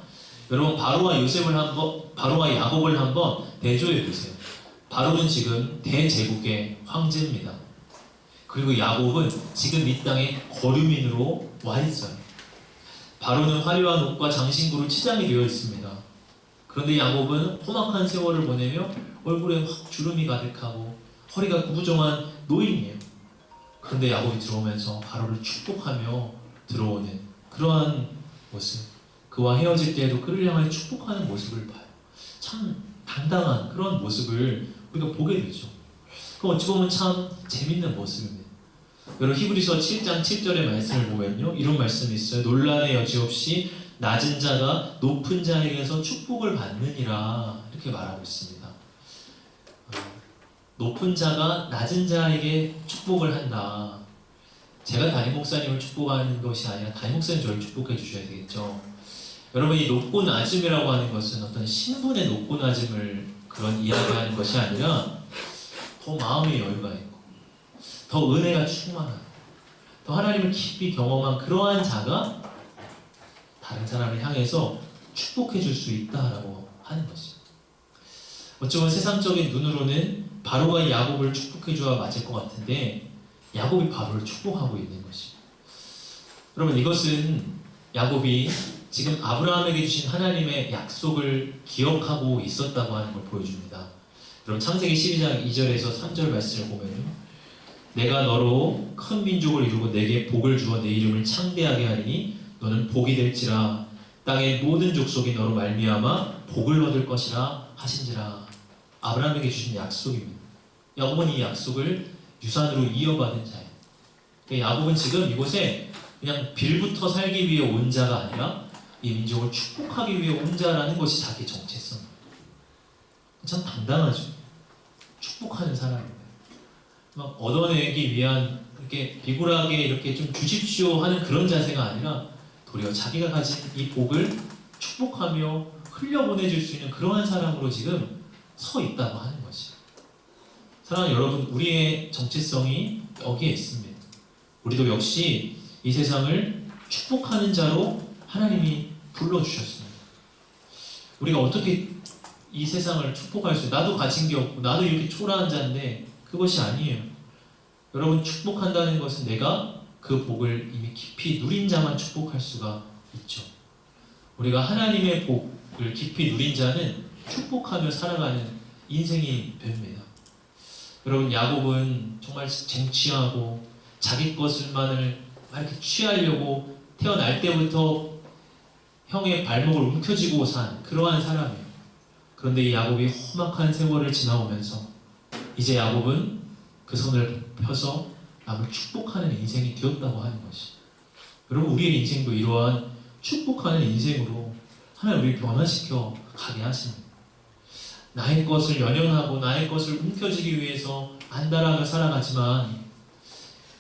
여러분, 바로와 야곱을 한번 대조해 보세요. 바로는 지금 대제국의 황제입니다. 그리고 야곱은 지금 이 땅의 거류민으로 와 있어요. 바로는 화려한 옷과 장신구로 치장이 되어 있습니다. 그런데 야곱은 험악한 세월을 보내며 얼굴에 확 주름이 가득하고 허리가 구부정한 노인이에요. 그런데 야곱이 들어오면서 바로를 축복하며 들어오는 그러한 모습, 그와 헤어질 때에도 그를 향하여 축복하는 모습을 봐요. 참 당당한 그런 모습을 우리가 보게 되죠. 그 어찌 보면 참 재밌는 모습입니다. 여러분, 히브리서 7장 7절의 말씀을 보면요, 이런 말씀이 있어요. 논란의 여지 없이 낮은 자가 높은 자에게서 축복을 받느니라, 이렇게 말하고 있습니다. 높은 자가 낮은 자에게 축복을 한다. 제가 담임 목사님을 축복하는 것이 아니라 담임 목사님 저를 축복해 주셔야 되겠죠. 여러분, 이 높고 낮음이라고 하는 것은 어떤 신분의 높고 낮음을 그런 이야기하는 것이 아니라 더 마음의 여유가 있고 더 은혜가 충만한, 더 하나님을 깊이 경험한 그러한 자가 다른 사람을 향해서 축복해 줄 수 있다라고 하는 것입니다. 어쩌면 세상적인 눈으로는 바로가 야곱을 축복해 줘야 맞을 것 같은데 야곱이 바로를 축복하고 있는 것입니다. 여러분, 이것은 야곱이 지금 아브라함에게 주신 하나님의 약속을 기억하고 있었다고 하는 걸 보여줍니다. 여러분, 창세기 12장 2절에서 3절 말씀을 보면요, 내가 너로 큰 민족을 이루고 내게 복을 주어 내 이름을 창대하게 하리니 너는 복이 될지라 땅의 모든 족속이 너로 말미암아 복을 얻을 것이라 하신지라. 아브라함에게 주신 약속입니다. 야곱은 이 약속을 유산으로 이어받은 자예요. 그러니까 야곱은 지금 이곳에 그냥 빌부터 살기 위해 온 자가 아니라 이 민족을 축복하기 위해 온 자라는 것이 자기의 정체성입니다. 참 당당하죠. 축복하는 사람입니다. 막 얻어내기 위한 이렇게 비굴하게 이렇게 좀 주십시오 하는 그런 자세가 아니라 도리어 자기가 가진 이 복을 축복하며 흘려보내줄 수 있는 그러한 사람으로 지금 서 있다고 하는 것이. 사랑하는 여러분, 우리의 정체성이 여기에 있습니다. 우리도 역시 이 세상을 축복하는 자로 하나님이 불러주셨습니다. 우리가 어떻게 이 세상을 축복할 수, 나도 가진 게 없고 나도 이렇게 초라한 자인데 그것이 아니에요. 여러분, 축복한다는 것은 내가 그 복을 이미 깊이 누린 자만 축복할 수가 있죠. 우리가 하나님의 복을 깊이 누린 자는 축복하며 살아가는 인생이 됩니다. 여러분, 야곱은 정말 쟁취하고 자기 것을만을 이렇게 취하려고 태어날 때부터 형의 발목을 움켜쥐고 산 그러한 사람이에요. 그런데 이 야곱이 험악한 세월을 지나오면서 이제 야곱은 그 손을 펴서 남을 축복하는 인생이 되었다고 하는 것이. 여러분, 우리의 인생도 이러한 축복하는 인생으로 하나님 우리를 변화시켜 가게 하십니다. 나의 것을 연연하고 나의 것을 움켜쥐기 위해서 안달하며 살아가지만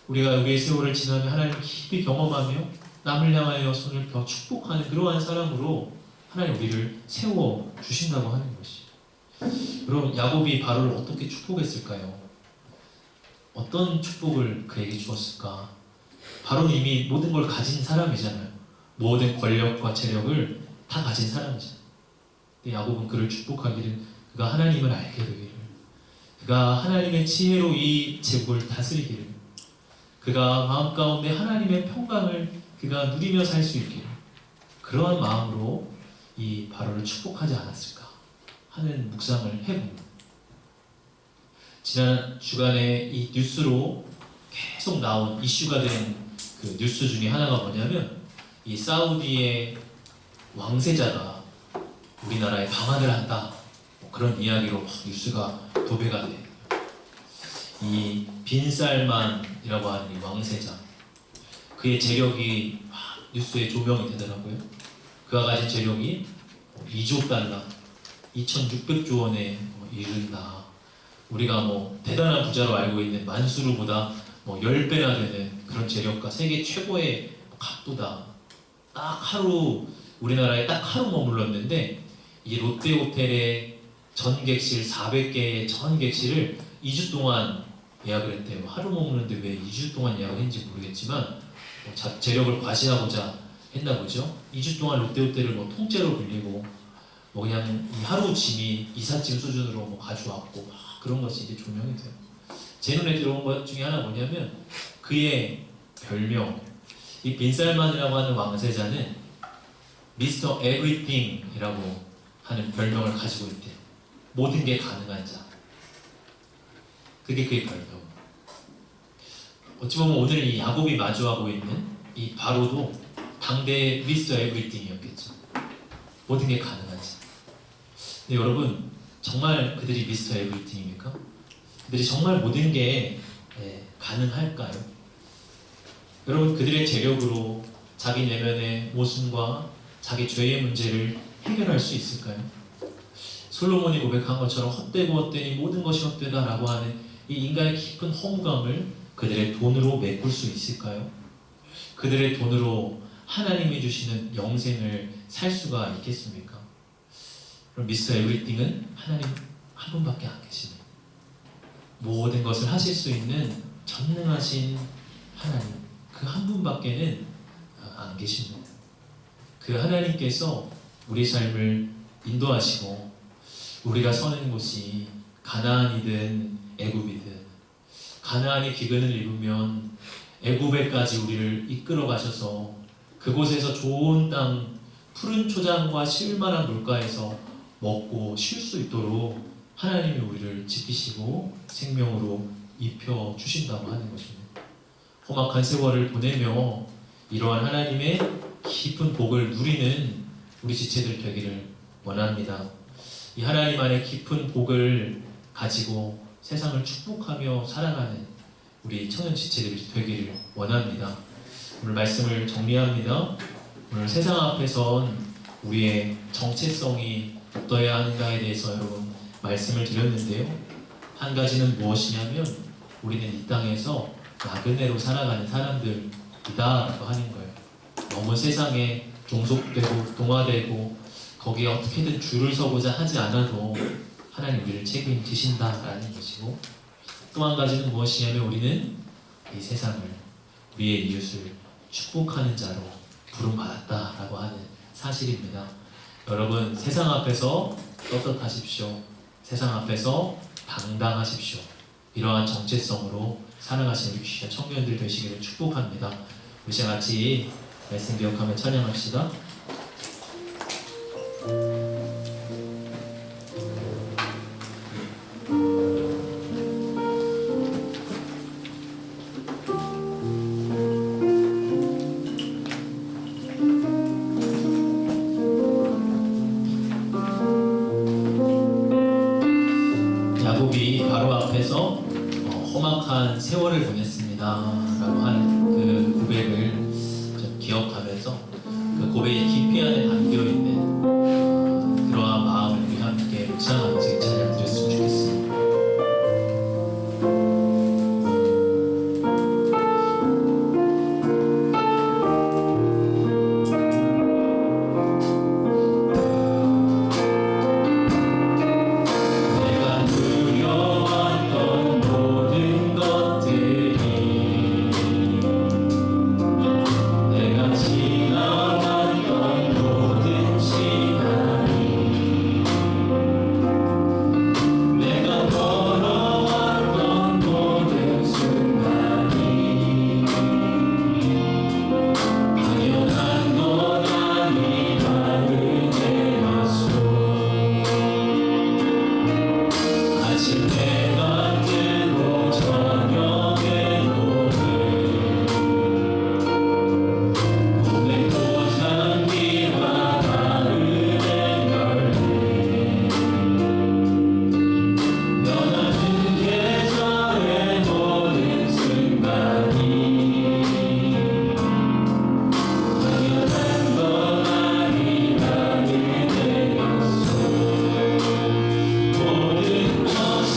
우리가 우리의 세월을 지나며 하나님을 깊이 경험하며 남을 향하여 손을 펴 축복하는 그러한 사람으로 하나님 우리를 세워 주신다고 하는 것이. 여러분, 야곱이 바로를 어떻게 축복했을까요? 어떤 축복을 그에게 주었을까? 바로는 이미 모든 걸 가진 사람이잖아요. 모든 권력과 재력을 다 가진 사람이잖아요. 근데 야곱은 그를 축복하기를 그가 하나님을 알게 되기를, 그가 하나님의 지혜로 이 제국을 다스리기를, 그가 마음 가운데 하나님의 평강을 그가 누리며 살 수 있기를, 그러한 마음으로 이 바로를 축복하지 않았을까 하는 묵상을 해봅니다. 지난 주간에 이 뉴스로 계속 나온 이슈가 된 그 뉴스 중에 하나가 뭐냐면 이 사우디의 왕세자가 우리나라에 방한을 한다, 뭐 그런 이야기로 뉴스가 도배가 돼요. 이 빈살만이라고 하는 이 왕세자, 그의 재력이 뉴스에 조명이 되더라고요. 그가 가진 재력이 2조 달러, 2,600조 원에 이른다. 우리가 뭐 대단한 부자로 알고 있는 만수르보다 뭐 10배나 되는 그런 재력가, 세계 최고의 갑부다. 딱 하루, 우리나라에 딱 하루 머물렀는데 이 롯데호텔의 전객실 400개의 전객실을 2주 동안 예약을 했대요. 하루 머무는데 왜 2주 동안 예약을 했는지 모르겠지만 재력을 과시하고자 했나 보죠. 2주 동안 롯데호텔을 뭐 통째로 빌리고 뭐 그냥 이 하루 짐이 이삿짐 수준으로 뭐 가져왔고 그런 것이 이제 조명이 돼요. 제 눈에 들어온 것 중에 하나 뭐냐면 그의 별명, 이 빈살만이라고 하는 왕세자는 미스터 에브리띵이라고 하는 별명을 가지고 있대요. 모든 게 가능한 자. 그게 그의 별명. 어찌 보면 오늘 이 야곱이 마주하고 있는 이 바로도 당대의 미스터 에브리띵이었겠죠. 모든 게 가능한 자. 근데 여러분, 정말 그들이 미스터 에브리띵입니까? 그들이 정말 모든 게 가능할까요? 여러분, 그들의 재력으로 자기 내면의 모순과 자기 죄의 문제를 해결할 수 있을까요? 솔로몬이 고백한 것처럼 헛되고 헛되니 모든 것이 헛되다라고 하는 이 인간의 깊은 허무감을 그들의 돈으로 메꿀 수 있을까요? 그들의 돈으로 하나님이 주시는 영생을 살 수가 있겠습니까? 그럼 미스터 에브리띵은 하나님 한 분밖에 안 계십니다. 모든 것을 하실 수 있는 전능하신 하나님, 그 한 분밖에는 안 계십니다. 그 하나님께서 우리 삶을 인도하시고 우리가 서는 곳이 가나안이든 애굽이든, 가나안이 기근을 입으면 애굽에까지 우리를 이끌어 가셔서 그곳에서 좋은 땅, 푸른 초장과 쉴만한 물가에서 먹고 쉴 수 있도록 하나님이 우리를 지키시고 생명으로 입혀 주신다고 하는 것입니다. 험악한 세월을 보내며 이러한 하나님의 깊은 복을 누리는 우리 지체들 되기를 원합니다. 이 하나님 안에 깊은 복을 가지고 세상을 축복하며 살아가는 우리 청년 지체들이 되기를 원합니다. 오늘 말씀을 정리합니다. 오늘 세상 앞에선 우리의 정체성이 어떠해야 하는가에 대해서 여러분 말씀을 드렸는데요. 한 가지는 무엇이냐면 우리는 이 땅에서 나그네로 살아가는 사람들이다라고 하는 거예요. 너무 세상에 종속되고 동화되고 거기에 어떻게든 줄을 서고자 하지 않아도 하나님 우리를 책임지신다라는 것이고, 또 한 가지는 무엇이냐면 우리는 이 세상을, 우리의 이웃을 축복하는 자로 부름받았다라고 하는 사실입니다. 여러분, 세상 앞에서 떳떳하십시오. 세상 앞에서 당당하십시오. 이러한 정체성으로 살아가시는 우리 귀한 청년들 되시기를 축복합니다. 우리 같이 말씀 기억하며 찬양합시다. 험악한 세월을 보냈습니다 라고 하는 그 고백을 좀 기억하면서 그 고백이 깊이 안에 담겨있는 그러한 마음을 우리 함께 묵상하면서 찬양 드렸으면 좋겠습니다. 내가 두려웠던 모든 것들이 내가 지나왔던 모든 시간이 내가 걸어왔던 모든 순간이 당연한 건 아니라 은혜였소. 아침 해가 뜨고 저녁에 오는 고백도 장기와 가을의 열매 변하는 계절의 모든 순간이 당연한 건 아니라 은혜였소. 모든 것이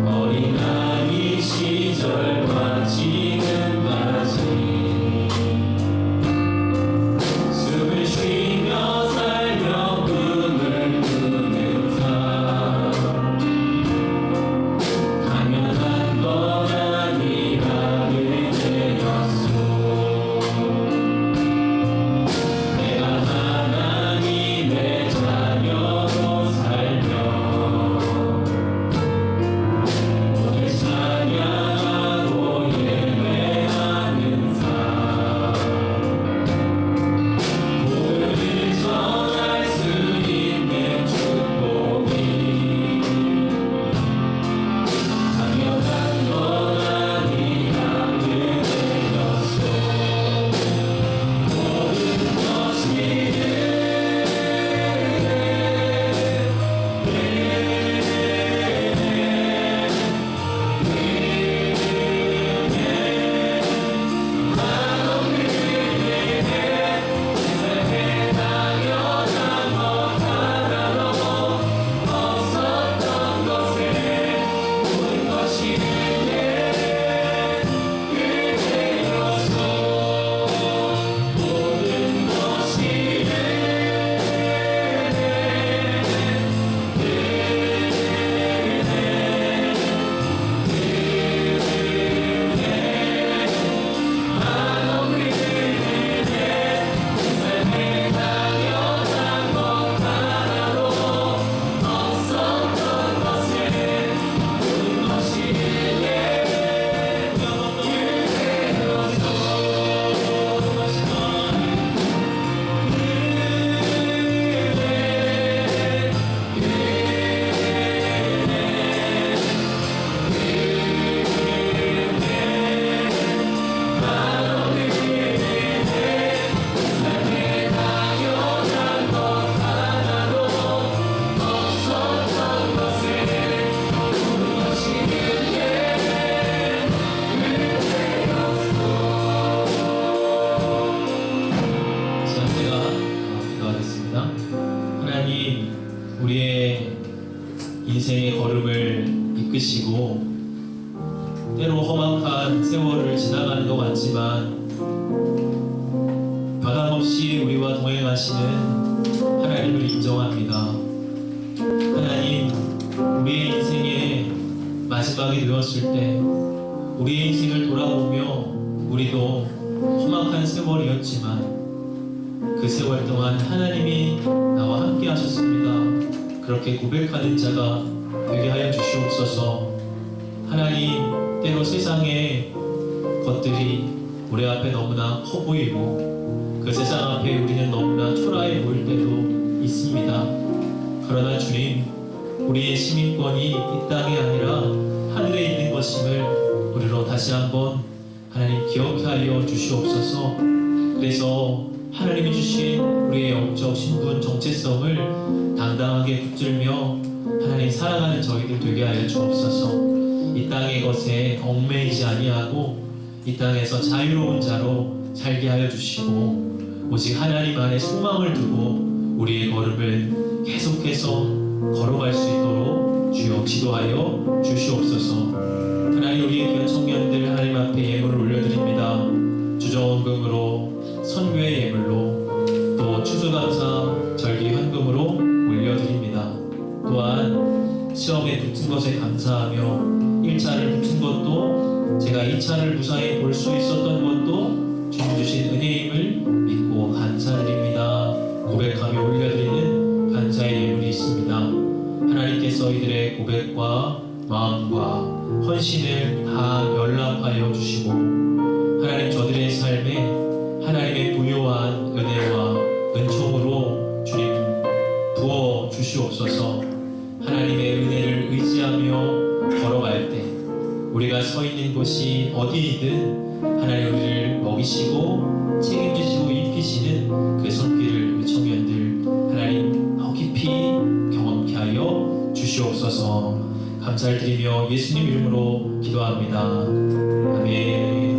어린아이 시절과 지금까지 숨을 쉬며 살며 꿈을 꾸는 삶 당연한 건 아니라 은혜였소. 내가 하나님의 자녀로 살며 오늘 찬양하고 예배하는 삶 복을 전할 수 있는 축복이 당연한 건 아니라 은혜였소. 모든 것이 없었던 것에 모든 것이 은혜였소. 모든 것이 없었던 것에 모든 것이 없었던 것에 모든 것이 자, 제가 기도하겠습니다. 하나님, 우리의 인생의 걸음을 이끄시고 때로 험악한 세월을 지나가는 것 같지만 변함없이 우리와 동행하시는 하나님을 인정합니다. 하나님, 우리의 인생의 마지막이 되었을 때 우리의 인생을 돌아보며 우리도 험악한 세월이었지만 그 세월 동안 하나님이 나와 함께 하셨습니다. 그렇게 고백하는 자가 되게 하여 주시옵소서. 하나님, 때로 세상의 것들이 우리 앞에 너무나 커 보이고 그 세상 앞에 우리는 너무나 초라해 보일 때도 있습니다. 그러나 주님, 우리의 시민권이 이 땅이 아니라 하늘에 있는 것임을 우리로 다시 한번 하나님 기억해 하여 주시옵소서. 그래서 하나님이 주신 우리의 영적 신분 정체성을 당당하게 붙들며 하나님 살아가는 저희들 되게 하여 주옵소서. 이 땅의 것에 얽매이지 아니하고 이 땅에서 자유로운 자로 살게 하여 주시고 오직 하나님 안에 소망을 두고 우리의 걸음을 계속해서 걸어갈 수 있도록 주여 지도하여 주시옵소서. 하나님, 우리의 귀한 청년들 하나님 앞에 예물을 올려드립니다. 주정원금으로, 선교의 예물로, 또 추수감사 절기 현금으로 올려드립니다. 또한 시험에 붙은 것에 감사하며 1차를 붙은 것도 제가 2차를 무사히 볼 수 있었던 것도 주님 주신 은혜임을 믿고 감사드립니다. 고백하며 올려드리는 감사의 예물이 있습니다. 하나님께서 이들의 고백과 마음과 헌신을 다 연락하여 주시고 하나님, 저들의 삶에 하나님의 부요한 은혜와 은총으로 주님 부어 주시옵소서. 하나님의 은혜를 의지하며 걸어갈 때 우리가 서 있는 곳이 어디이든 하나님 우리를 먹이시고 책임지시고 입히시는 그 손길을 우리 청년들 하나님 더 깊이 경험케 하여 주시옵소서. 감사를 드리며 예수님 이름으로 기도합니다. 아멘.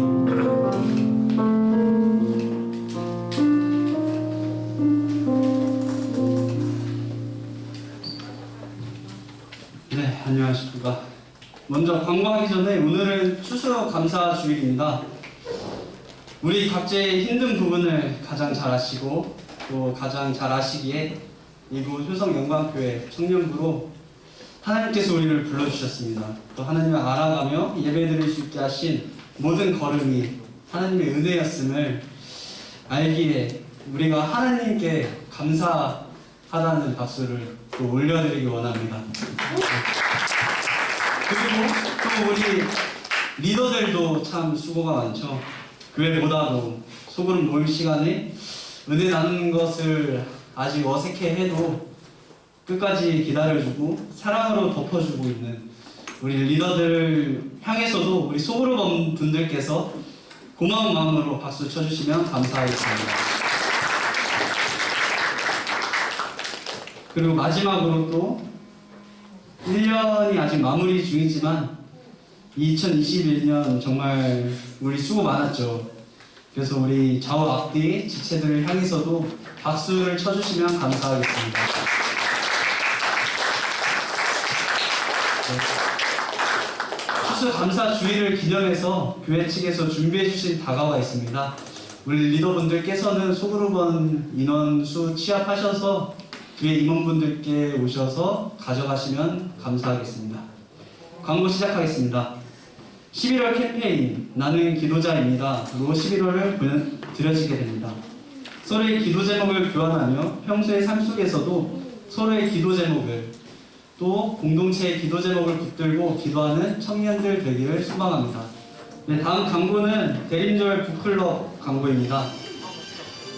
네, 안녕하십니까. 먼저 광고하기 전에 오늘은 추수감사 주일입니다. 우리 각자의 힘든 부분을 가장 잘 아시고 또 가장 잘 아시기에 이곳 효성영광교회 청년부로 하나님께서 우리를 불러주셨습니다. 또 하나님을 알아가며 예배드릴 수 있게 하신 모든 걸음이 하나님의 은혜였음을 알기에 우리가 하나님께 감사하다는 박수를 또 올려드리기 원합니다. 그리고 또 우리 리더들도 참 수고가 많죠. 교회보다도 소그룹 모임 시간에 은혜 나누는 것을 아직 어색해해도 끝까지 기다려주고 사랑으로 덮어주고 있는 우리 리더들을 향해서도 우리 소그룹 분들께서 고마운 마음으로 박수 쳐주시면 감사하겠습니다. 그리고 마지막으로 또 1년이 아직 마무리 중이지만 2021년 정말 우리 수고 많았죠. 그래서 우리 좌우 앞뒤 지체들을 향해서도 박수를 쳐주시면 감사하겠습니다. 추수감사 주일을 기념해서 교회 측에서 준비해 주신 다가와 있습니다. 우리 리더분들께서는 소그룹원 인원수 취합하셔서 뒤에 임원분들께 오셔서 가져가시면 감사하겠습니다. 광고 시작하겠습니다. 11월 캠페인 나는 기도자입니다로 11월을 드려지게 됩니다. 서로의 기도 제목을 교환하며 평소의 삶 속에서도 서로의 기도 제목을 또 공동체의 기도 제목을 붙들고 기도하는 청년들 되기를 소망합니다. 네, 다음 광고는 대림절 북클럽 광고입니다.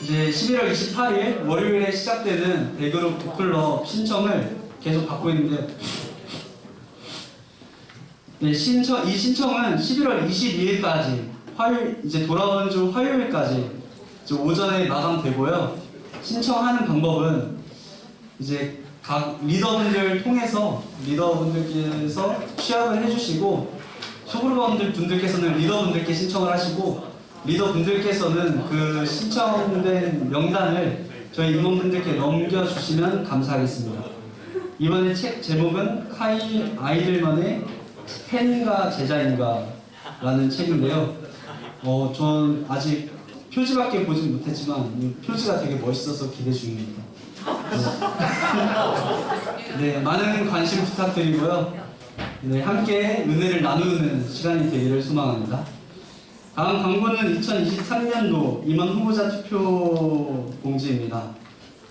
이제 11월 28일 월요일에 시작되는 대그룹 북클럽 신청을 계속 받고 있는데요. 네, 이 신청은 11월 22일까지 화요일, 이제 돌아오는 주 화요일까지 오전에 마감되고요. 신청하는 방법은 이제 각 리더분들 통해서 리더분들께서 취합을 해주시고 소그룹원들께서는 리더분들께 신청을 하시고 리더분들께서는 그 신청된 명단을 저희 임원분들께 넘겨주시면 감사하겠습니다. 이번에 책 제목은 카이 아이들만의 팬인가 제자인가 라는 책인데요. 전 아직 표지밖에 보진 못했지만 표지가 되게 멋있어서 기대 중입니다. 네, 많은 관심 부탁드리고요. 네, 함께 은혜를 나누는 시간이 되기를 소망합니다. 다음 광고는 2023년도 임원 후보자 투표 공지입니다.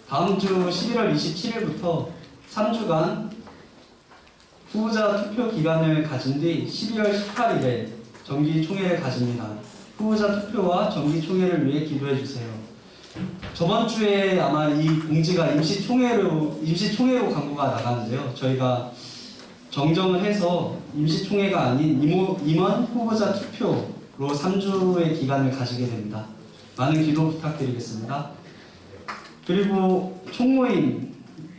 다음 주 11월 27일부터 3주간 후보자 투표 기간을 가진 뒤 12월 18일에 정기총회를 가집니다. 후보자 투표와 정기총회를 위해 기도해 주세요. 저번 주에 아마 이 공지가 임시총회로 광고가 나갔는데요. 저희가 정정을 해서 임시총회가 아닌 임원 후보자 투표로 3주의 기간을 가지게 됩니다. 많은 기도 부탁드리겠습니다. 그리고 총모임이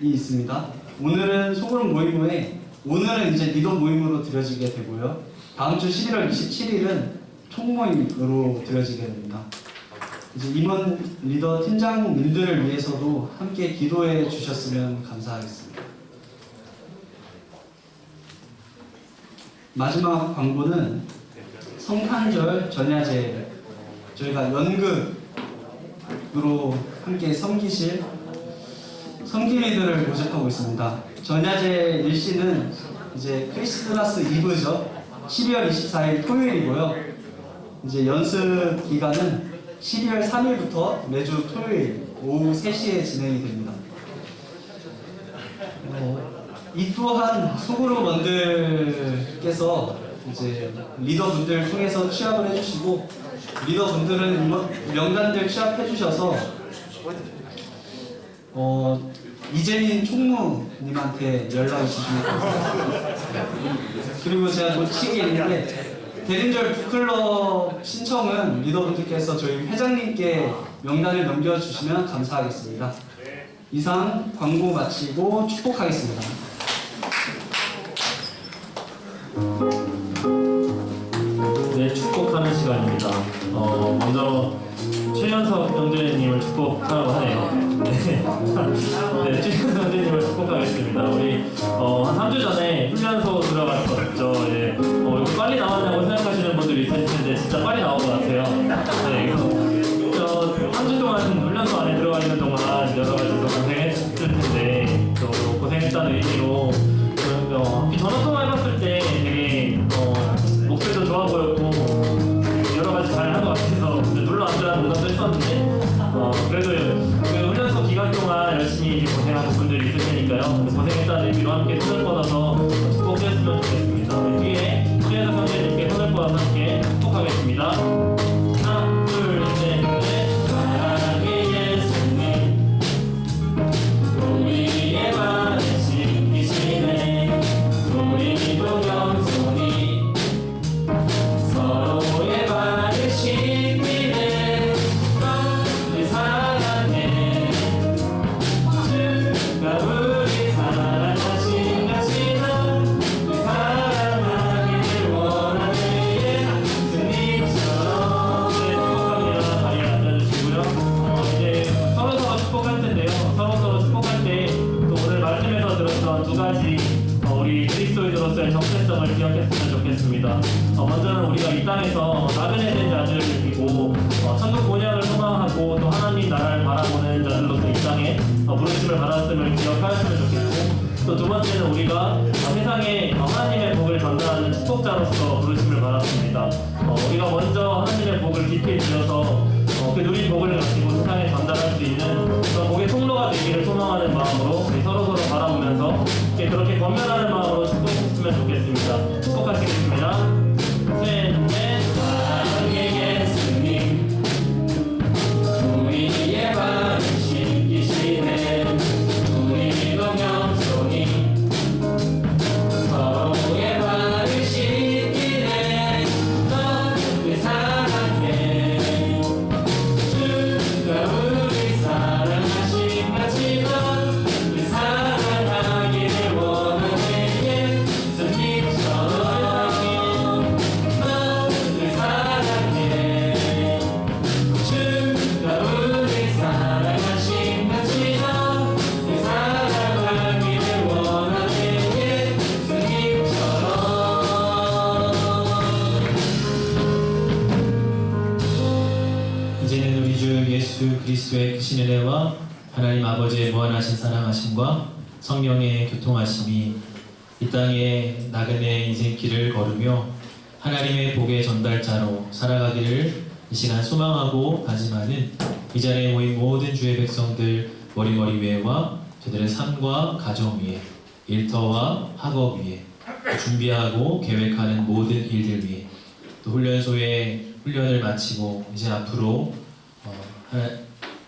있습니다. 오늘은 소그룹 모임 후에 오늘은 이제 리더 모임으로 드려지게 되고요. 다음 주 11월 27일은 총모임으로 드려지게 됩니다. 이제 임원 리더 팀장님들을 위해서도 함께 기도해 주셨으면 감사하겠습니다. 마지막 광고는 성탄절 전야제 저희가 연극으로 함께 섬기실 성기미들을 모집하고 있습니다. 전야제 일시는 이제 크리스마스 이브죠. 12월 24일 토요일이고요. 이제 연습 기간은 12월 3일부터 매주 토요일 오후 3시에 진행이 됩니다. 이 또한 소그룹원들께서 이제 리더분들 통해서 취합을 해주시고 리더분들은 명단들 취합해주셔서 이재민 총무님한테 연락을 주시면 감사합니다. 그리고 제가 놓치게 있는데 대림절 북클럽 신청은 리더분들께서 저희 회장님께 명단을 넘겨주시면 감사하겠습니다. 이상 광고 마치고 축복하겠습니다.
네, 축복하는 시간입니다. 먼저 최연석 형제님을 축복하라고 하네요. 네, 네, 최연석 형제님을 축복하겠습니다. 우리 한 3주 전에 훈련소 들어갔었죠. 이제 이거 빨리 나왔냐고 생각하시는 분들이 있을 텐데 진짜 빨리 나온 것 같아요. 네, 이거 3주 동안 훈련소 안에 들어가 있는 동안 여러 가지 또 고생했을 텐데 또 고생했다는 의미로 전화 통화해봤을 때 되게 목소리도 좋아 보였고 여러 가지 잘 한 것 같아서 눌러 앉으라는 농담도 했었는데 그래도 그 훈련소 기간 동안 열심히 고생하는 분들이 있을 테니까요. 고생했다는 의미로 함께 손을 뻗어서 축복했으면 좋겠습니다. 우리 뒤에 최혜석 형제님께 손을 뻗어서 함께 축복하겠습니다. 하나, 둘, 셋, 넷. 사랑의 예수님 우리의 발을 씻기시네. 우리도 겸손히 서로의 발을 씻기네. 우리 사랑해 주가 우리 사랑하신 같이 우리 사랑하기를 원하네. 예수님처럼. 네, 축복합니다. 자리에 앉아주시고요. 이제 서로서로 축복할 텐데요. 서로서로 축복할 때 또 오늘 말씀에서 들었던 두 가지 우리 그리스도인으로서의 정체성을 기억했으면 좋겠습니다. 먼저는 우리가 이 땅에서 나그네 된 자들을 느끼고 천국 본향을 소망하고 또 하나님 나라를 바라보는 자들로서 이 땅에 부르심을 받았음을 기억하였으면 좋겠고 또 두 번째는 우리가 세상에 하나님의 복을 전달하는 축복자로서 부르심을 받았습니다. 우리가 먼저 하나님의 복을 깊이 들여서 그 누린 복을 가지고 세상에 전달할 수 있는 그런 복의 통로가 되기를 소망하는 마음으로 우리 서로서로 바라보면서 그렇게 권면하는 마음으로 축복했으면 좋겠습니다. 축복하시겠습니다. 셋, 넷. 사랑의 예수님 우리의 발을 씻기시네. 우리도 겸손히 서로의 발을 씻기네. 너를 사랑해 주가 우리 사랑하신 같이 너를 사랑하기를 원하네. 예수님처럼 너를 사랑해 주가 우리 사랑하신 같이 너를 사랑하기를 원하네. 예수님처럼.
이제는 우리 주 예수 그리스도의 크신 은혜와 하나님 아버지의 무한하신 사랑하심과 성령의 교통하심이 이 땅의 나그네 인생길을 걸으며 하나님의 복의 전달자로 살아가기를 이 시간 소망하고 다짐하는 이 자리에 모인 모든 주의 백성들 머리 위에와 저들의 삶과 가정 위에, 일터와 학업 위에, 준비하고 계획하는 모든 일들 위에, 또 훈련소에 훈련을 마치고 이제 앞으로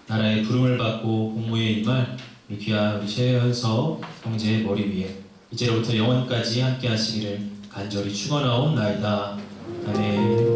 나라의 부름을 받고 공무에 임할 우리 귀한 우리 최연석 형제의 머리 위에 이제로부터 영원까지 함께 하시기를 간절히 축원하옵나이다. 아멘.